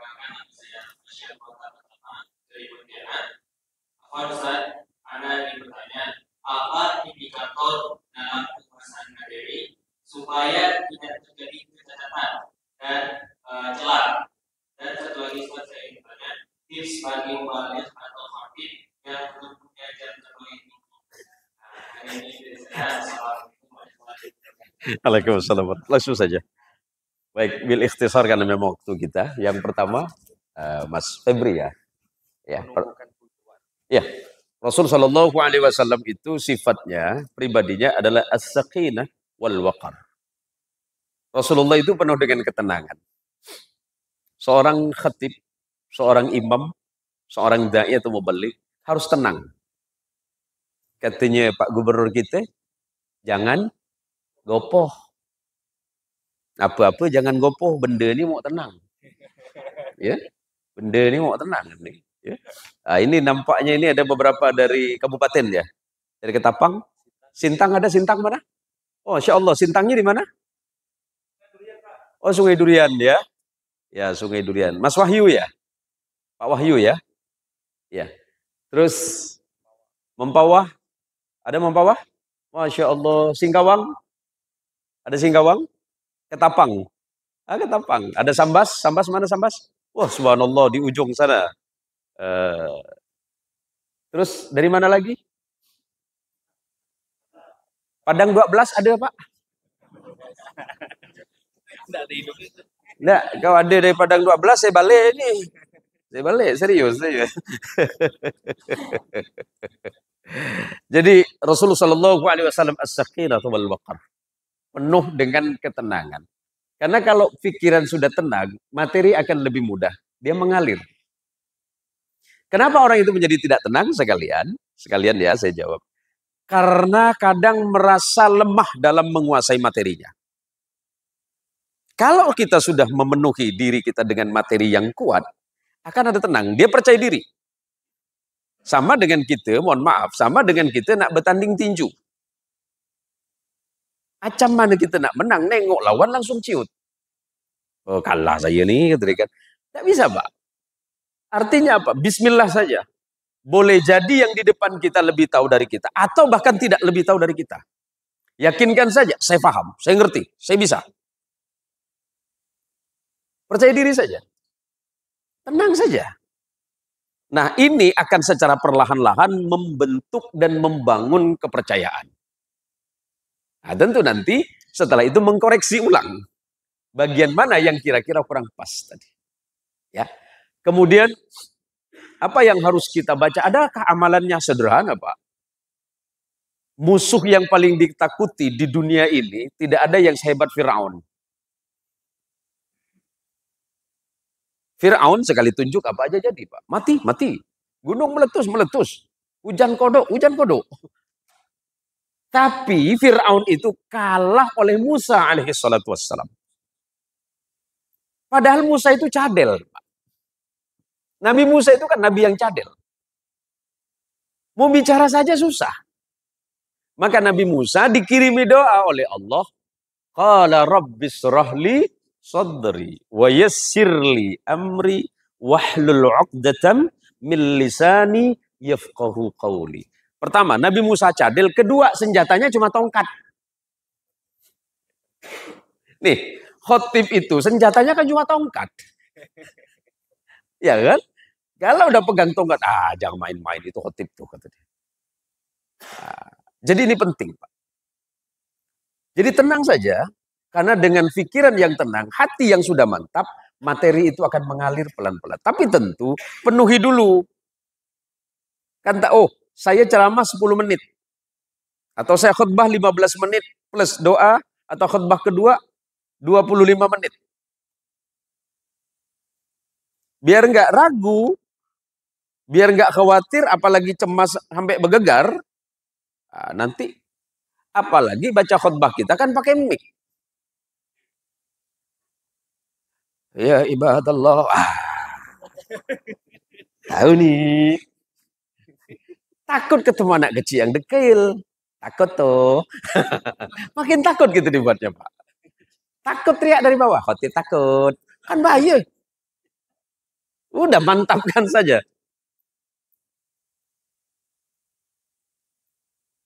Ustaz, Anda ingin bertanya, apa indikator dalam penguasaan materi supaya tidak terjadi kecacatan dan celah? Dan satu lagi Ustaz, saya ingin bertanya, tips bagi mubaligh atau khatib yang untuk mengajar terbaik ini. Ini dari saya. Assalamualaikum warahmatullahi wabarakatuh. Waalaikumsalam. Langsung saja. Baik, bil ikhtisar karena memang waktu kita. Yang pertama, Mas Febri ya. Ya, Rasul Shallallahu Alaihi Wasallam itu sifatnya pribadinya adalah as-sakinah wal waqar. Rasulullah itu penuh dengan ketenangan. Seorang khatib, seorang imam, seorang dai atau mubalik harus tenang. Katanya Pak Gubernur kita, jangan gopoh. Apa-apa jangan gopoh, benda ini mau tenang. Ya, benda ini mau tenang nih. Ya. Nah, ini nampaknya ini ada beberapa dari kabupaten ya. Dari Ketapang. Sintang ada, Sintang mana? Oh, Insya Allah, Sintangnya di mana? Oh, Sungai Durian ya. Ya, Sungai Durian. Mas Wahyu ya? Pak Wahyu ya? Ya. Terus Mempawah, ada Mempawah? Masya Allah. Singkawang, ada Singkawang? Ketapang, Ketapang. Ada Sambas, Sambas mana Sambas? Wah, subhanallah di ujung sana. Eh, terus dari mana lagi? Padang 12 ada Pak? Enggak, kalau ada dari Padang 12 saya balik ini. Saya balik, serius, serius. Jadi Rasulullah Shallallahu Alaihi Wasallam as-sakinah wal waqar, penuh dengan ketenangan. Karena kalau pikiran sudah tenang, materi akan lebih mudah. Dia mengalir. Kenapa orang itu menjadi tidak tenang sekalian? Sekalian ya saya jawab. Karena kadang merasa lemah dalam menguasai materinya. Kalau kita sudah memenuhi diri kita dengan materi yang kuat, akan ada tenang. Dia percaya diri. Sama dengan kita, mohon maaf, sama dengan kita nak bertanding tinju. Acam mana kita nak menang, nengok lawan langsung ciut. Oh, kalah saya nih, kan. Tidak bisa, Pak. Artinya apa? Bismillah saja. Boleh jadi yang di depan kita lebih tahu dari kita, atau bahkan tidak lebih tahu dari kita. Yakinkan saja, saya paham, saya ngerti, saya bisa. Percaya diri saja. Tenang saja. Nah, ini akan secara perlahan-lahan membentuk dan membangun kepercayaan. Nah, tentu nanti setelah itu mengkoreksi ulang. Bagian mana yang kira-kira kurang pas tadi. Ya. Kemudian, apa yang harus kita baca? Adakah amalannya sederhana, Pak? Musuh yang paling ditakuti di dunia ini tidak ada yang sehebat Firaun. Firaun sekali tunjuk apa aja jadi, Pak. Mati, mati. Gunung meletus, meletus. Hujan kodok, hujan kodok. Tapi Firaun itu kalah oleh Musa alaihi salatu wassalam. Padahal Musa itu cadel, Pak. Nabi Musa itu kan nabi yang cadel. Mau bicara saja susah. Maka Nabi Musa dikirimi doa oleh Allah. Qala rabbis rahli sadri wa yassirli amri wahlul 'uqdatam min lisani yafqahu qawli. Pertama, Nabi Musa cadel. Kedua, senjatanya cuma tongkat. Nih, khotib itu senjatanya kan cuma tongkat. Ya kan? Kalau udah pegang tongkat, jangan main-main itu khotib tuh, kata dia. Jadi ini penting, Pak. Jadi tenang saja, karena dengan pikiran yang tenang, hati yang sudah mantap, materi itu akan mengalir pelan-pelan. Tapi tentu penuhi dulu. Kan saya ceramah 10 menit. Atau saya khutbah 15 menit plus doa, atau khutbah kedua 25 menit. Biar nggak ragu, biar nggak khawatir, apalagi cemas sampai bergegar, nanti apalagi baca khutbah kita kan pakai mic. Ya ibadallah. Tahu nih. Takut ketemu anak kecil yang dekil. Takut tuh. Makin takut gitu dibuatnya, Pak. Takut teriak dari bawah. Khotib takut. Kan bahaya. Udah mantapkan saja.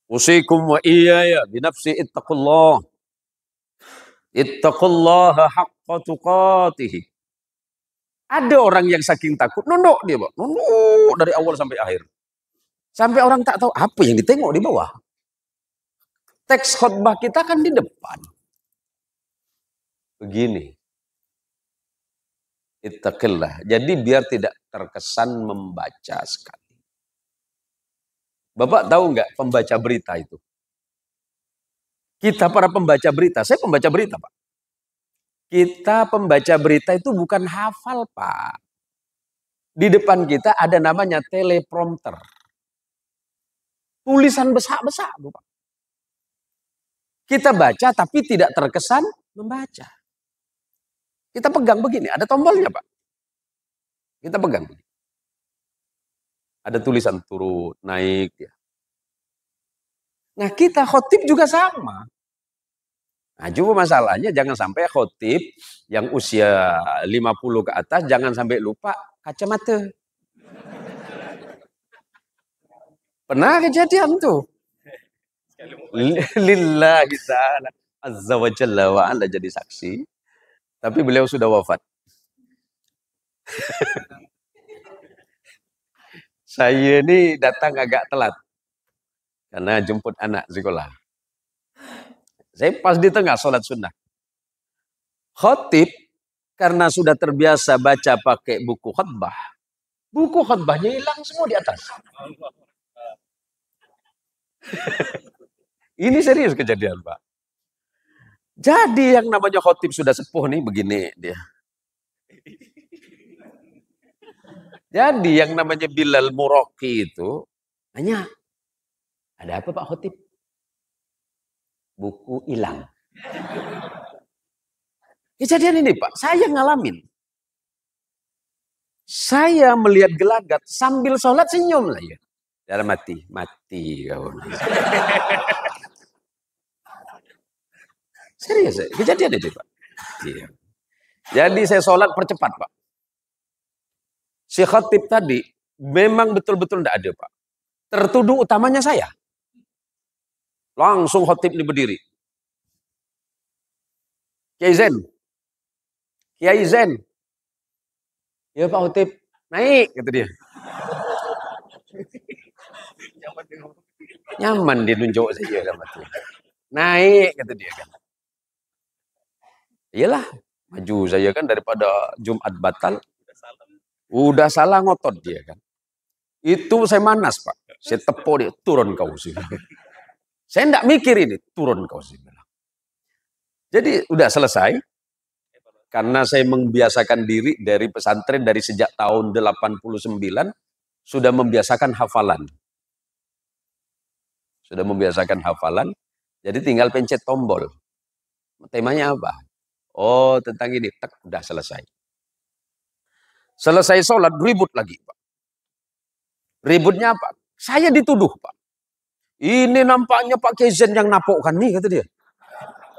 Usikum wa iyaya binafsi ittaqullah. Ittaqullaha haqqa tuqatih. Ada orang yang saking takut, nunduk dia, Pak. Nunduk dari awal sampai akhir. Sampai orang tak tahu apa yang ditengok di bawah. Teks khutbah kita kan di depan. Begini. Ittaqillah. Jadi biar tidak terkesan membaca sekali. Bapak tahu nggak pembaca berita itu? Kita para pembaca berita, saya pembaca berita, Pak. Kita pembaca berita itu bukan hafal, Pak. Di depan kita ada namanya teleprompter. Tulisan besar-besar, Pak. Kita baca tapi tidak terkesan membaca. Kita pegang begini, ada tombolnya, Pak. Kita pegang. Ada tulisan turun, naik. Ya. Nah, kita khotib juga sama. Nah, cuma masalahnya jangan sampai khotib yang usia 50 ke atas jangan sampai lupa kacamata. Pernah kejadian tuh. Lillahi ta'ala azza wa jalla wa ala jadi saksi. Tapi beliau sudah wafat. Saya ini datang agak telat. Karena jemput anak sekolah. Saya pas di tengah sholat sunnah. Khotib karena sudah terbiasa baca pakai buku khutbah. Buku khutbahnya hilang semua di atas. Ini serius kejadian, Pak. Jadi yang namanya khotib sudah sepuh nih begini dia. Jadi yang namanya Bilal Muraqi itu hanya ada apa Pak Khotib? Buku hilang. Kejadian ini Pak, saya ngalamin. Saya melihat gelagat sambil sholat senyum lah ya. Dalam mati kau. Serius, kejadian itu Pak. Iya. Jadi saya sholat percepat Pak. Si khatib tadi memang betul-betul tidak ada Pak. Tertuduh utamanya saya. Langsung khatib ini berdiri. Kiai Zen. Kiai Zen. Ya Pak Khatib, naik kata dia. Nyaman dia nunjuk saya sama tuh. Naik kata dia kan. Iyalah, maju saya kan daripada Jumat batal. Udah salah ngotot dia kan. Itu saya manas Pak. Saya tepuk dia, turun kau sih. Saya enggak mikir ini, turun kau sih. Jadi udah selesai. Karena saya membiasakan diri dari pesantren dari sejak tahun 89 sudah membiasakan hafalan. Sudah membiasakan hafalan. Jadi tinggal pencet tombol. Temanya apa? Oh, tentang ini. Tek, udah selesai. Selesai sholat, ribut lagi, Pak. Ributnya apa? Saya dituduh, Pak. Ini nampaknya Pak Kezen yang napokkan nih, kata dia.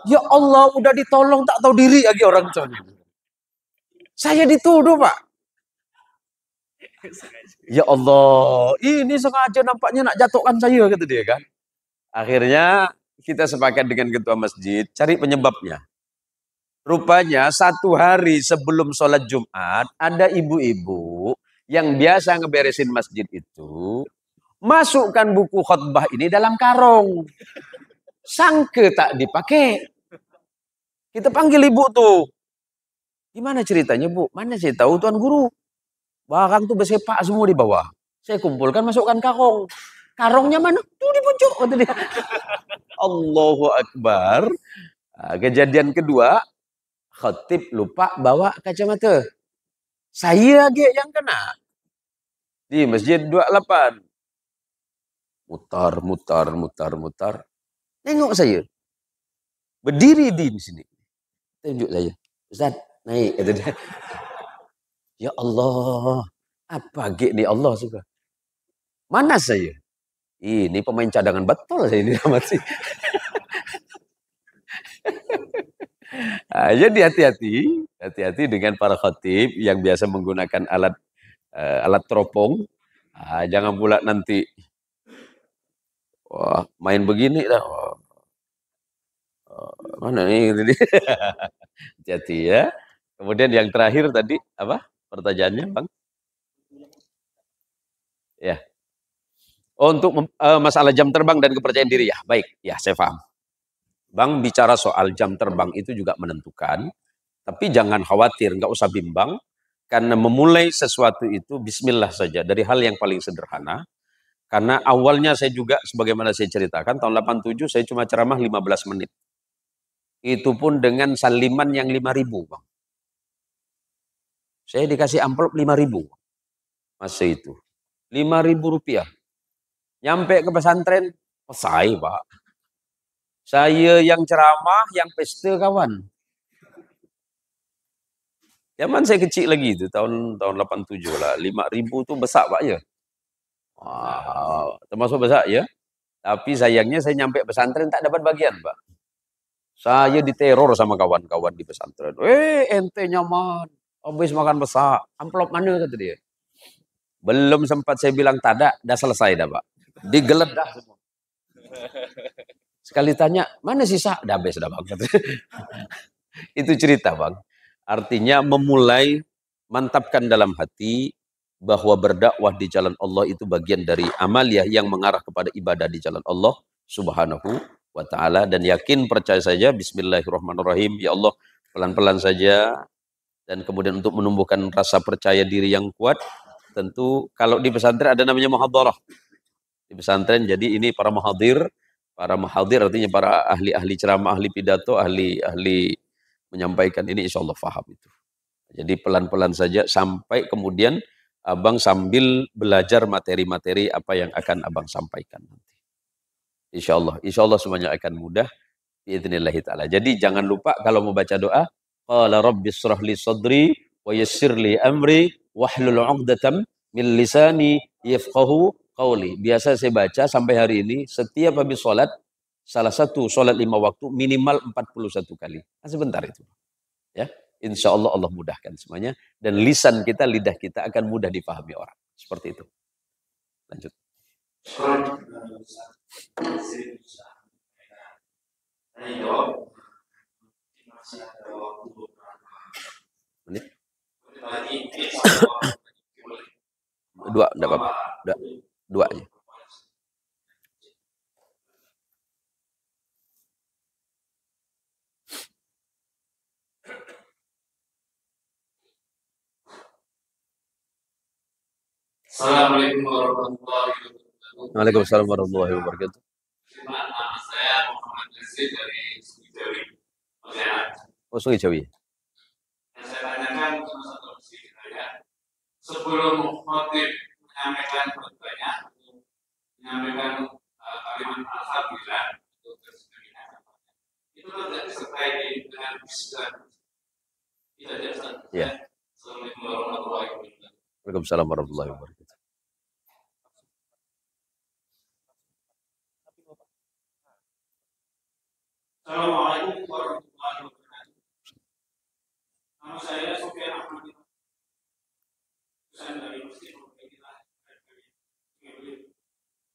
Ya Allah, udah ditolong tak tahu diri lagi orang tuanya. Saya dituduh, Pak. Ya Allah, ini sengaja nampaknya nak jatuhkan saya, kata dia kan. Akhirnya kita sepakat dengan ketua masjid, cari penyebabnya. Rupanya 1 hari sebelum sholat Jumat, ada ibu-ibu yang biasa ngeberesin masjid itu, masukkan buku khutbah ini dalam karung. Sangke tak dipakai. Kita panggil ibu tuh. Gimana ceritanya Bu? Mana saya tahu Tuan Guru. Barang tuh bersepak semua di bawah. Saya kumpulkan masukkan karung. Karungnya mana? Tuh di pucuk. Kata dia. Allahu Akbar. Nah, kejadian kedua. Khatib lupa bawa kacamata. Saya lagi yang kena. Di Masjid 28. Mutar. Tengok saya. Berdiri di sini. Tunjuk saya. Ustaz, naik. Kata dia. Ya Allah. Apa gini Allah suka. Mana saya? Ini pemain cadangan betul saya ini masih. Nah, jadi hati-hati dengan para khatib yang biasa menggunakan alat teropong. Nah, jangan pula nanti wah, main begini dah. Mana nih? Hati-hati ya. Kemudian yang terakhir tadi apa? Pertanyaannya, Bang? Ya. Oh, untuk masalah jam terbang dan kepercayaan diri ya. Baik, ya saya paham. Bang bicara soal jam terbang itu juga menentukan, tapi jangan khawatir, nggak usah bimbang, karena memulai sesuatu itu bismillah saja, dari hal yang paling sederhana, karena awalnya saya juga, sebagaimana saya ceritakan, tahun 87 saya cuma ceramah 15 menit. Itu pun dengan saliman yang 5.000 Bang. Saya dikasih amplop 5.000 masa itu. 5.000 rupiah. Nyampe ke pesantren, selesai Pak. Saya yang ceramah, yang pesta kawan. Zaman saya kecil lagi itu, tahun 87 lah. 5.000 tuh besar Pak ya. Wow, termasuk besar ya. Tapi sayangnya saya nyampe pesantren tak dapat bagian Pak. Saya diteror sama kawan-kawan di pesantren. Ente nyaman. Habis makan besar. Amplop mana kata dia. Belum sempat saya bilang tada, dah selesai dah Pak. Digeledah semua. Sekali tanya, mana sisa? Dah habis dah Bang. Itu cerita Bang. Artinya memulai mantapkan dalam hati bahwa berdakwah di jalan Allah itu bagian dari amaliyah yang mengarah kepada ibadah di jalan Allah Subhanahu wa ta'ala. Dan yakin percaya saja, bismillahirrahmanirrahim, ya Allah pelan-pelan saja. Dan kemudian untuk menumbuhkan rasa percaya diri yang kuat, tentu kalau di pesantren ada namanya muhadharah. Di pesantren jadi ini para muhadir artinya para ahli-ahli ceramah, ahli pidato, ahli menyampaikan ini insya Allah faham itu. Jadi pelan-pelan saja sampai kemudian abang sambil belajar materi-materi apa yang akan abang sampaikan nanti. Insya Allah semuanya akan mudah. Biidznillah ta'ala. Jadi jangan lupa kalau mau baca doa, qala rabbis shrah li sadri wa yassir li amri wahlul 'uqdatam min lisani yafqahu qawli. Biasa saya baca sampai hari ini setiap habis sholat, salah satu sholat 5 waktu minimal 41 kali. Nah, sebentar itu. Ya, insya Allah Allah mudahkan semuanya dan lisan kita, lidah kita akan mudah dipahami orang. Seperti itu. Lanjut. Menit? Dua, enggak apa-apa. Dua aja. Assalamualaikum warahmatullahi wabarakatuh. Waalaikumsalam warahmatullahi wabarakatuh. Nama saya Muhammad Nasir dari Sungai Jawi. Oh, Sungai Jawi. Yang saya tanyakan cuma satu sedikit saja. Sebelum khotib menyampaikan khutbahnya, menyampaikan kalimat alhamdulillah untuk kesekian, itu tidak disertai dengan bismillah. Tidak disertai. Ya. Assalamualaikum warahmatullahi wabarakatuh. Waalaikumsalam warahmatullahi wabarakatuh. Assalamualaikum warahmatullahi wabarakatuh. Nama saya Sofyan Ahmad. Saya dari Masjid Muhammadiyah.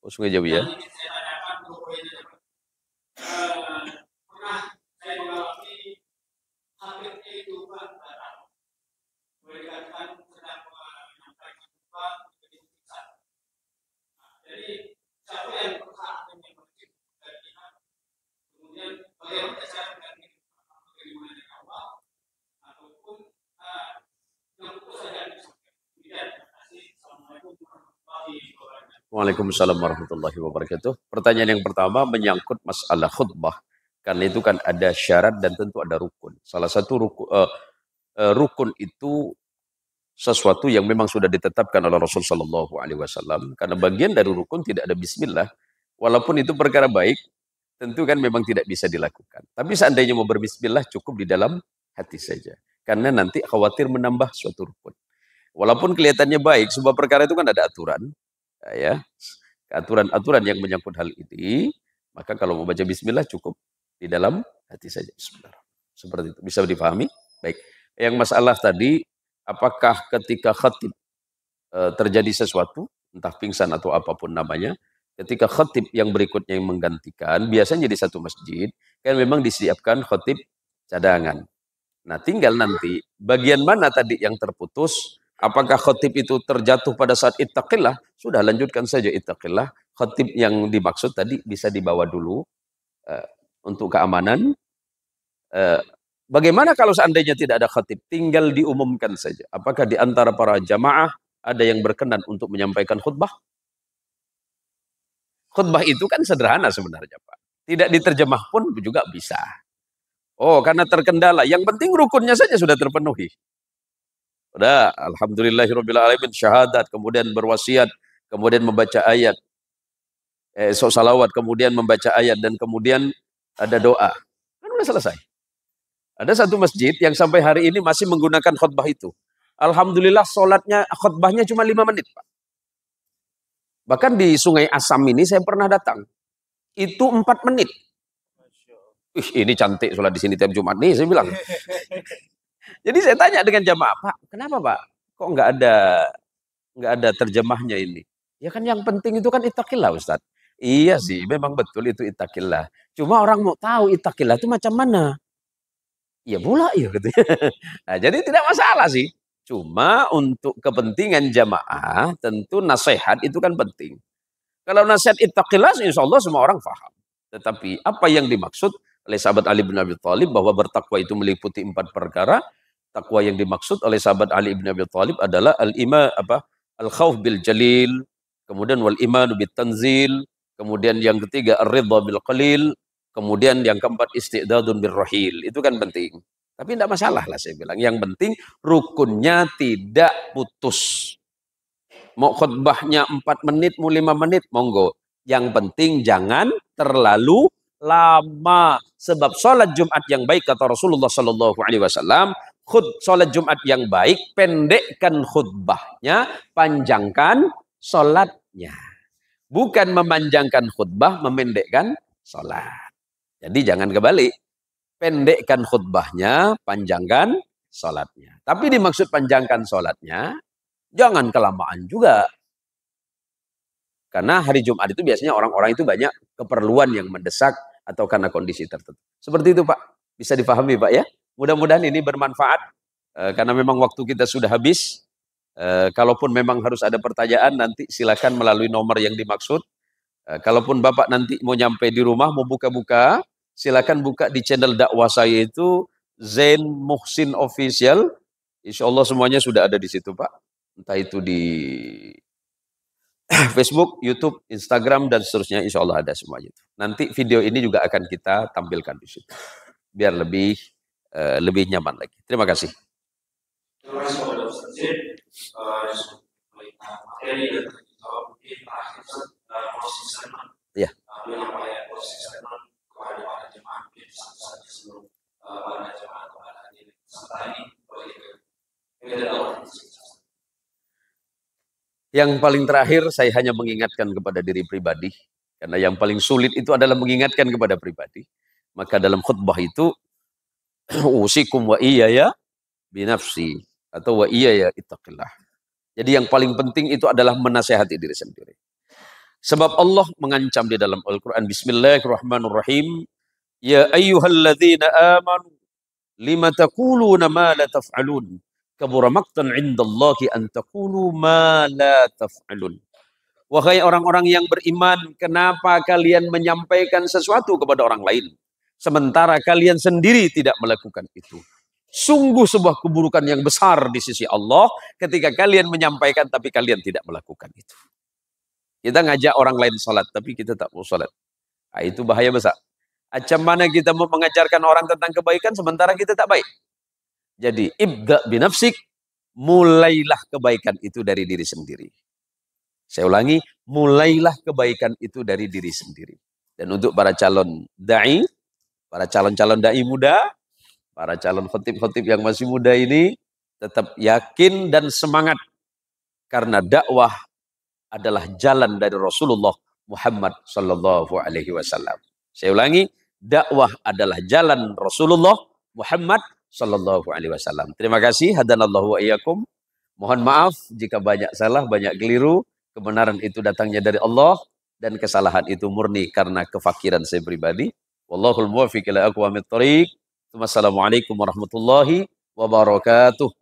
Oh, Sungai Jawi ya. Saya tanyakan pernah saya mengalami hampirnya itu Pak datang. Mereka kan sedang menyampaikan Pak jadi siksa. Jadi siapa yang berhak dengan masjid dan lihat kemudian bagaimana cara mengganti bagaimana dengan Allah ataupun yang itu saja disampaikan. Kemudian terima kasih. Assalamualaikum warahmatullahi wabarakatuh. Waalaikumsalam warahmatullahi wabarakatuh. Pertanyaan yang pertama menyangkut masalah khutbah. Karena itu kan ada syarat dan tentu ada rukun. Salah satu rukun itu sesuatu yang memang sudah ditetapkan oleh Rasul Sallallahu Alaihi Wasallam. Karena bagian dari rukun tidak ada bismillah. Walaupun itu perkara baik, tentu kan memang tidak bisa dilakukan. Tapi seandainya mau berbismillah cukup di dalam hati saja. Karena nanti khawatir menambah suatu rukun. Walaupun kelihatannya baik, sebuah perkara itu kan ada aturan. Ya, aturan-aturan yang menyangkut hal ini, maka kalau mau baca bismillah cukup di dalam hati saja. Bismillah. Seperti itu. Bisa dipahami? Baik. Yang masalah tadi, apakah ketika khatib terjadi sesuatu, entah pingsan atau apapun namanya, ketika khatib yang berikutnya yang menggantikan, biasanya di satu masjid, kan memang disiapkan khatib cadangan. Nah, tinggal nanti bagian mana tadi yang terputus, apakah khatib itu terjatuh pada saat ittaqillah, sudah lanjutkan saja ittaqillah. Khatib yang dimaksud tadi bisa dibawa dulu untuk keamanan. Bagaimana kalau seandainya tidak ada khatib? Tinggal diumumkan saja. Apakah di antara para jamaah ada yang berkenan untuk menyampaikan khutbah? Khutbah itu kan sederhana sebenarnya, Pak. Tidak diterjemah pun juga bisa. Oh, karena terkendala. Yang penting rukunnya saja sudah terpenuhi. Udah, alhamdulillahirabbil alamin, syahadat, kemudian berwasiat, kemudian membaca ayat. Salawat, kemudian membaca ayat dan kemudian ada doa. Kan udah selesai. Ada satu masjid yang sampai hari ini masih menggunakan khutbah itu. Alhamdulillah khutbahnya cuma 5 menit, Pak. Bahkan di Sungai Asam ini saya pernah datang. Itu 4 menit. Ini cantik sholat di sini tiap Jumat nih, saya bilang. Jadi saya tanya dengan jamaah, Pak, kenapa Pak? Kok nggak ada terjemahnya ini? Ya kan yang penting itu kan ittaqillah Ustaz. Iya sih, memang betul itu ittaqillah. Cuma orang mau tahu ittaqillah itu macam mana? Ya pula ya gitu. Nah, jadi tidak masalah sih. Cuma untuk kepentingan jamaah tentu nasihat itu kan penting. Kalau nasihat ittaqillah insya Allah semua orang faham. Tetapi apa yang dimaksud oleh sahabat Ali bin Abi Thalib bahwa bertakwa itu meliputi 4 perkara. Takwa yang dimaksud oleh sahabat Ali bin Abi Thalib adalah al-khauf bil jalil, kemudian wal iman bit tanzil, kemudian yang ketiga ar-ridha bil qalil, kemudian yang keempat istidadun bir rahil. Itu kan penting. Tapi tidak masalah lah saya bilang. Yang penting rukunnya tidak putus. Mau khutbahnya 4 menit, mau 5 menit, monggo. Yang penting jangan terlalu lama. Sebab sholat Jumat yang baik kata Rasulullah Sallallahu Alaihi Wasallam, sholat Jumat yang baik, pendekkan khutbahnya, panjangkan sholatnya. Bukan memanjangkan khutbah, memendekkan sholat. Jadi jangan kebalik. Pendekkan khutbahnya, panjangkan sholatnya. Tapi dimaksud panjangkan sholatnya, jangan kelamaan juga. Karena hari Jumat itu biasanya orang-orang itu banyak keperluan yang mendesak atau karena kondisi tertentu. Seperti itu Pak. Bisa dipahami Pak ya. Mudah-mudahan ini bermanfaat. Karena memang waktu kita sudah habis. Kalaupun memang harus ada pertanyaan nanti silakan melalui nomor yang dimaksud. Kalaupun Bapak nanti mau nyampe di rumah, mau buka-buka, silakan buka di channel dakwah saya itu Zain Muhsin Official. Insya Allah semuanya sudah ada di situ Pak. Entah itu di Facebook, YouTube, Instagram, dan seterusnya. Insya Allah ada semuanya. Nanti video ini juga akan kita tampilkan di situ. Biar lebih nyaman lagi. Terima kasih. Terima kasih kepada Ustaz Zain. Materi dan terjawab mungkin terakhir proses sermon. Ya. Menyampaikan proses sermon kepada para jemaah mungkin satu-satu sebelum para jemaah kepada hadir serta ini Yang paling terakhir saya hanya mengingatkan kepada diri pribadi. Karena yang paling sulit itu adalah mengingatkan kepada pribadi. Maka dalam khutbah itu usikum wa iyaya binafsi atau wa iyaya ittaqillah. Jadi yang paling penting itu adalah menasihati diri sendiri. Sebab Allah mengancam di dalam Al-Quran. Bismillahirrahmanirrahim. Ya ayyuhalladzina amanu lima taquluna ma la taf'alun. Kabura maqtan 'indallahi an taqulu ma la taf'alun. Wahai orang-orang yang beriman, kenapa kalian menyampaikan sesuatu kepada orang lain sementara kalian sendiri tidak melakukan itu? Sungguh sebuah keburukan yang besar di sisi Allah ketika kalian menyampaikan tapi kalian tidak melakukan itu. Kita ngajak orang lain salat tapi kita tak mau salat. Nah, itu bahaya besar. Macam mana kita mau mengajarkan orang tentang kebaikan sementara kita tak baik? Jadi ibda binafsik, mulailah kebaikan itu dari diri sendiri. Saya ulangi, mulailah kebaikan itu dari diri sendiri. Dan untuk para calon da'i, para calon-calon da'i muda, para calon khotib-khotib yang masih muda ini, tetap yakin dan semangat. Karena dakwah adalah jalan dari Rasulullah Muhammad Sallallahu Alaihi Wasallam. Saya ulangi, dakwah adalah jalan Rasulullah Muhammad Sallallahu Alaihi Wasallam. Terima kasih. Hadanallahu wa iyyakum. Mohon maaf jika banyak salah, banyak keliru. Kebenaran itu datangnya dari Allah dan kesalahan itu murni karena kefakiran saya pribadi. Wallahul muwaffiq ila aqwamit thoriq. Wassalamualaikum warahmatullahi wabarakatuh.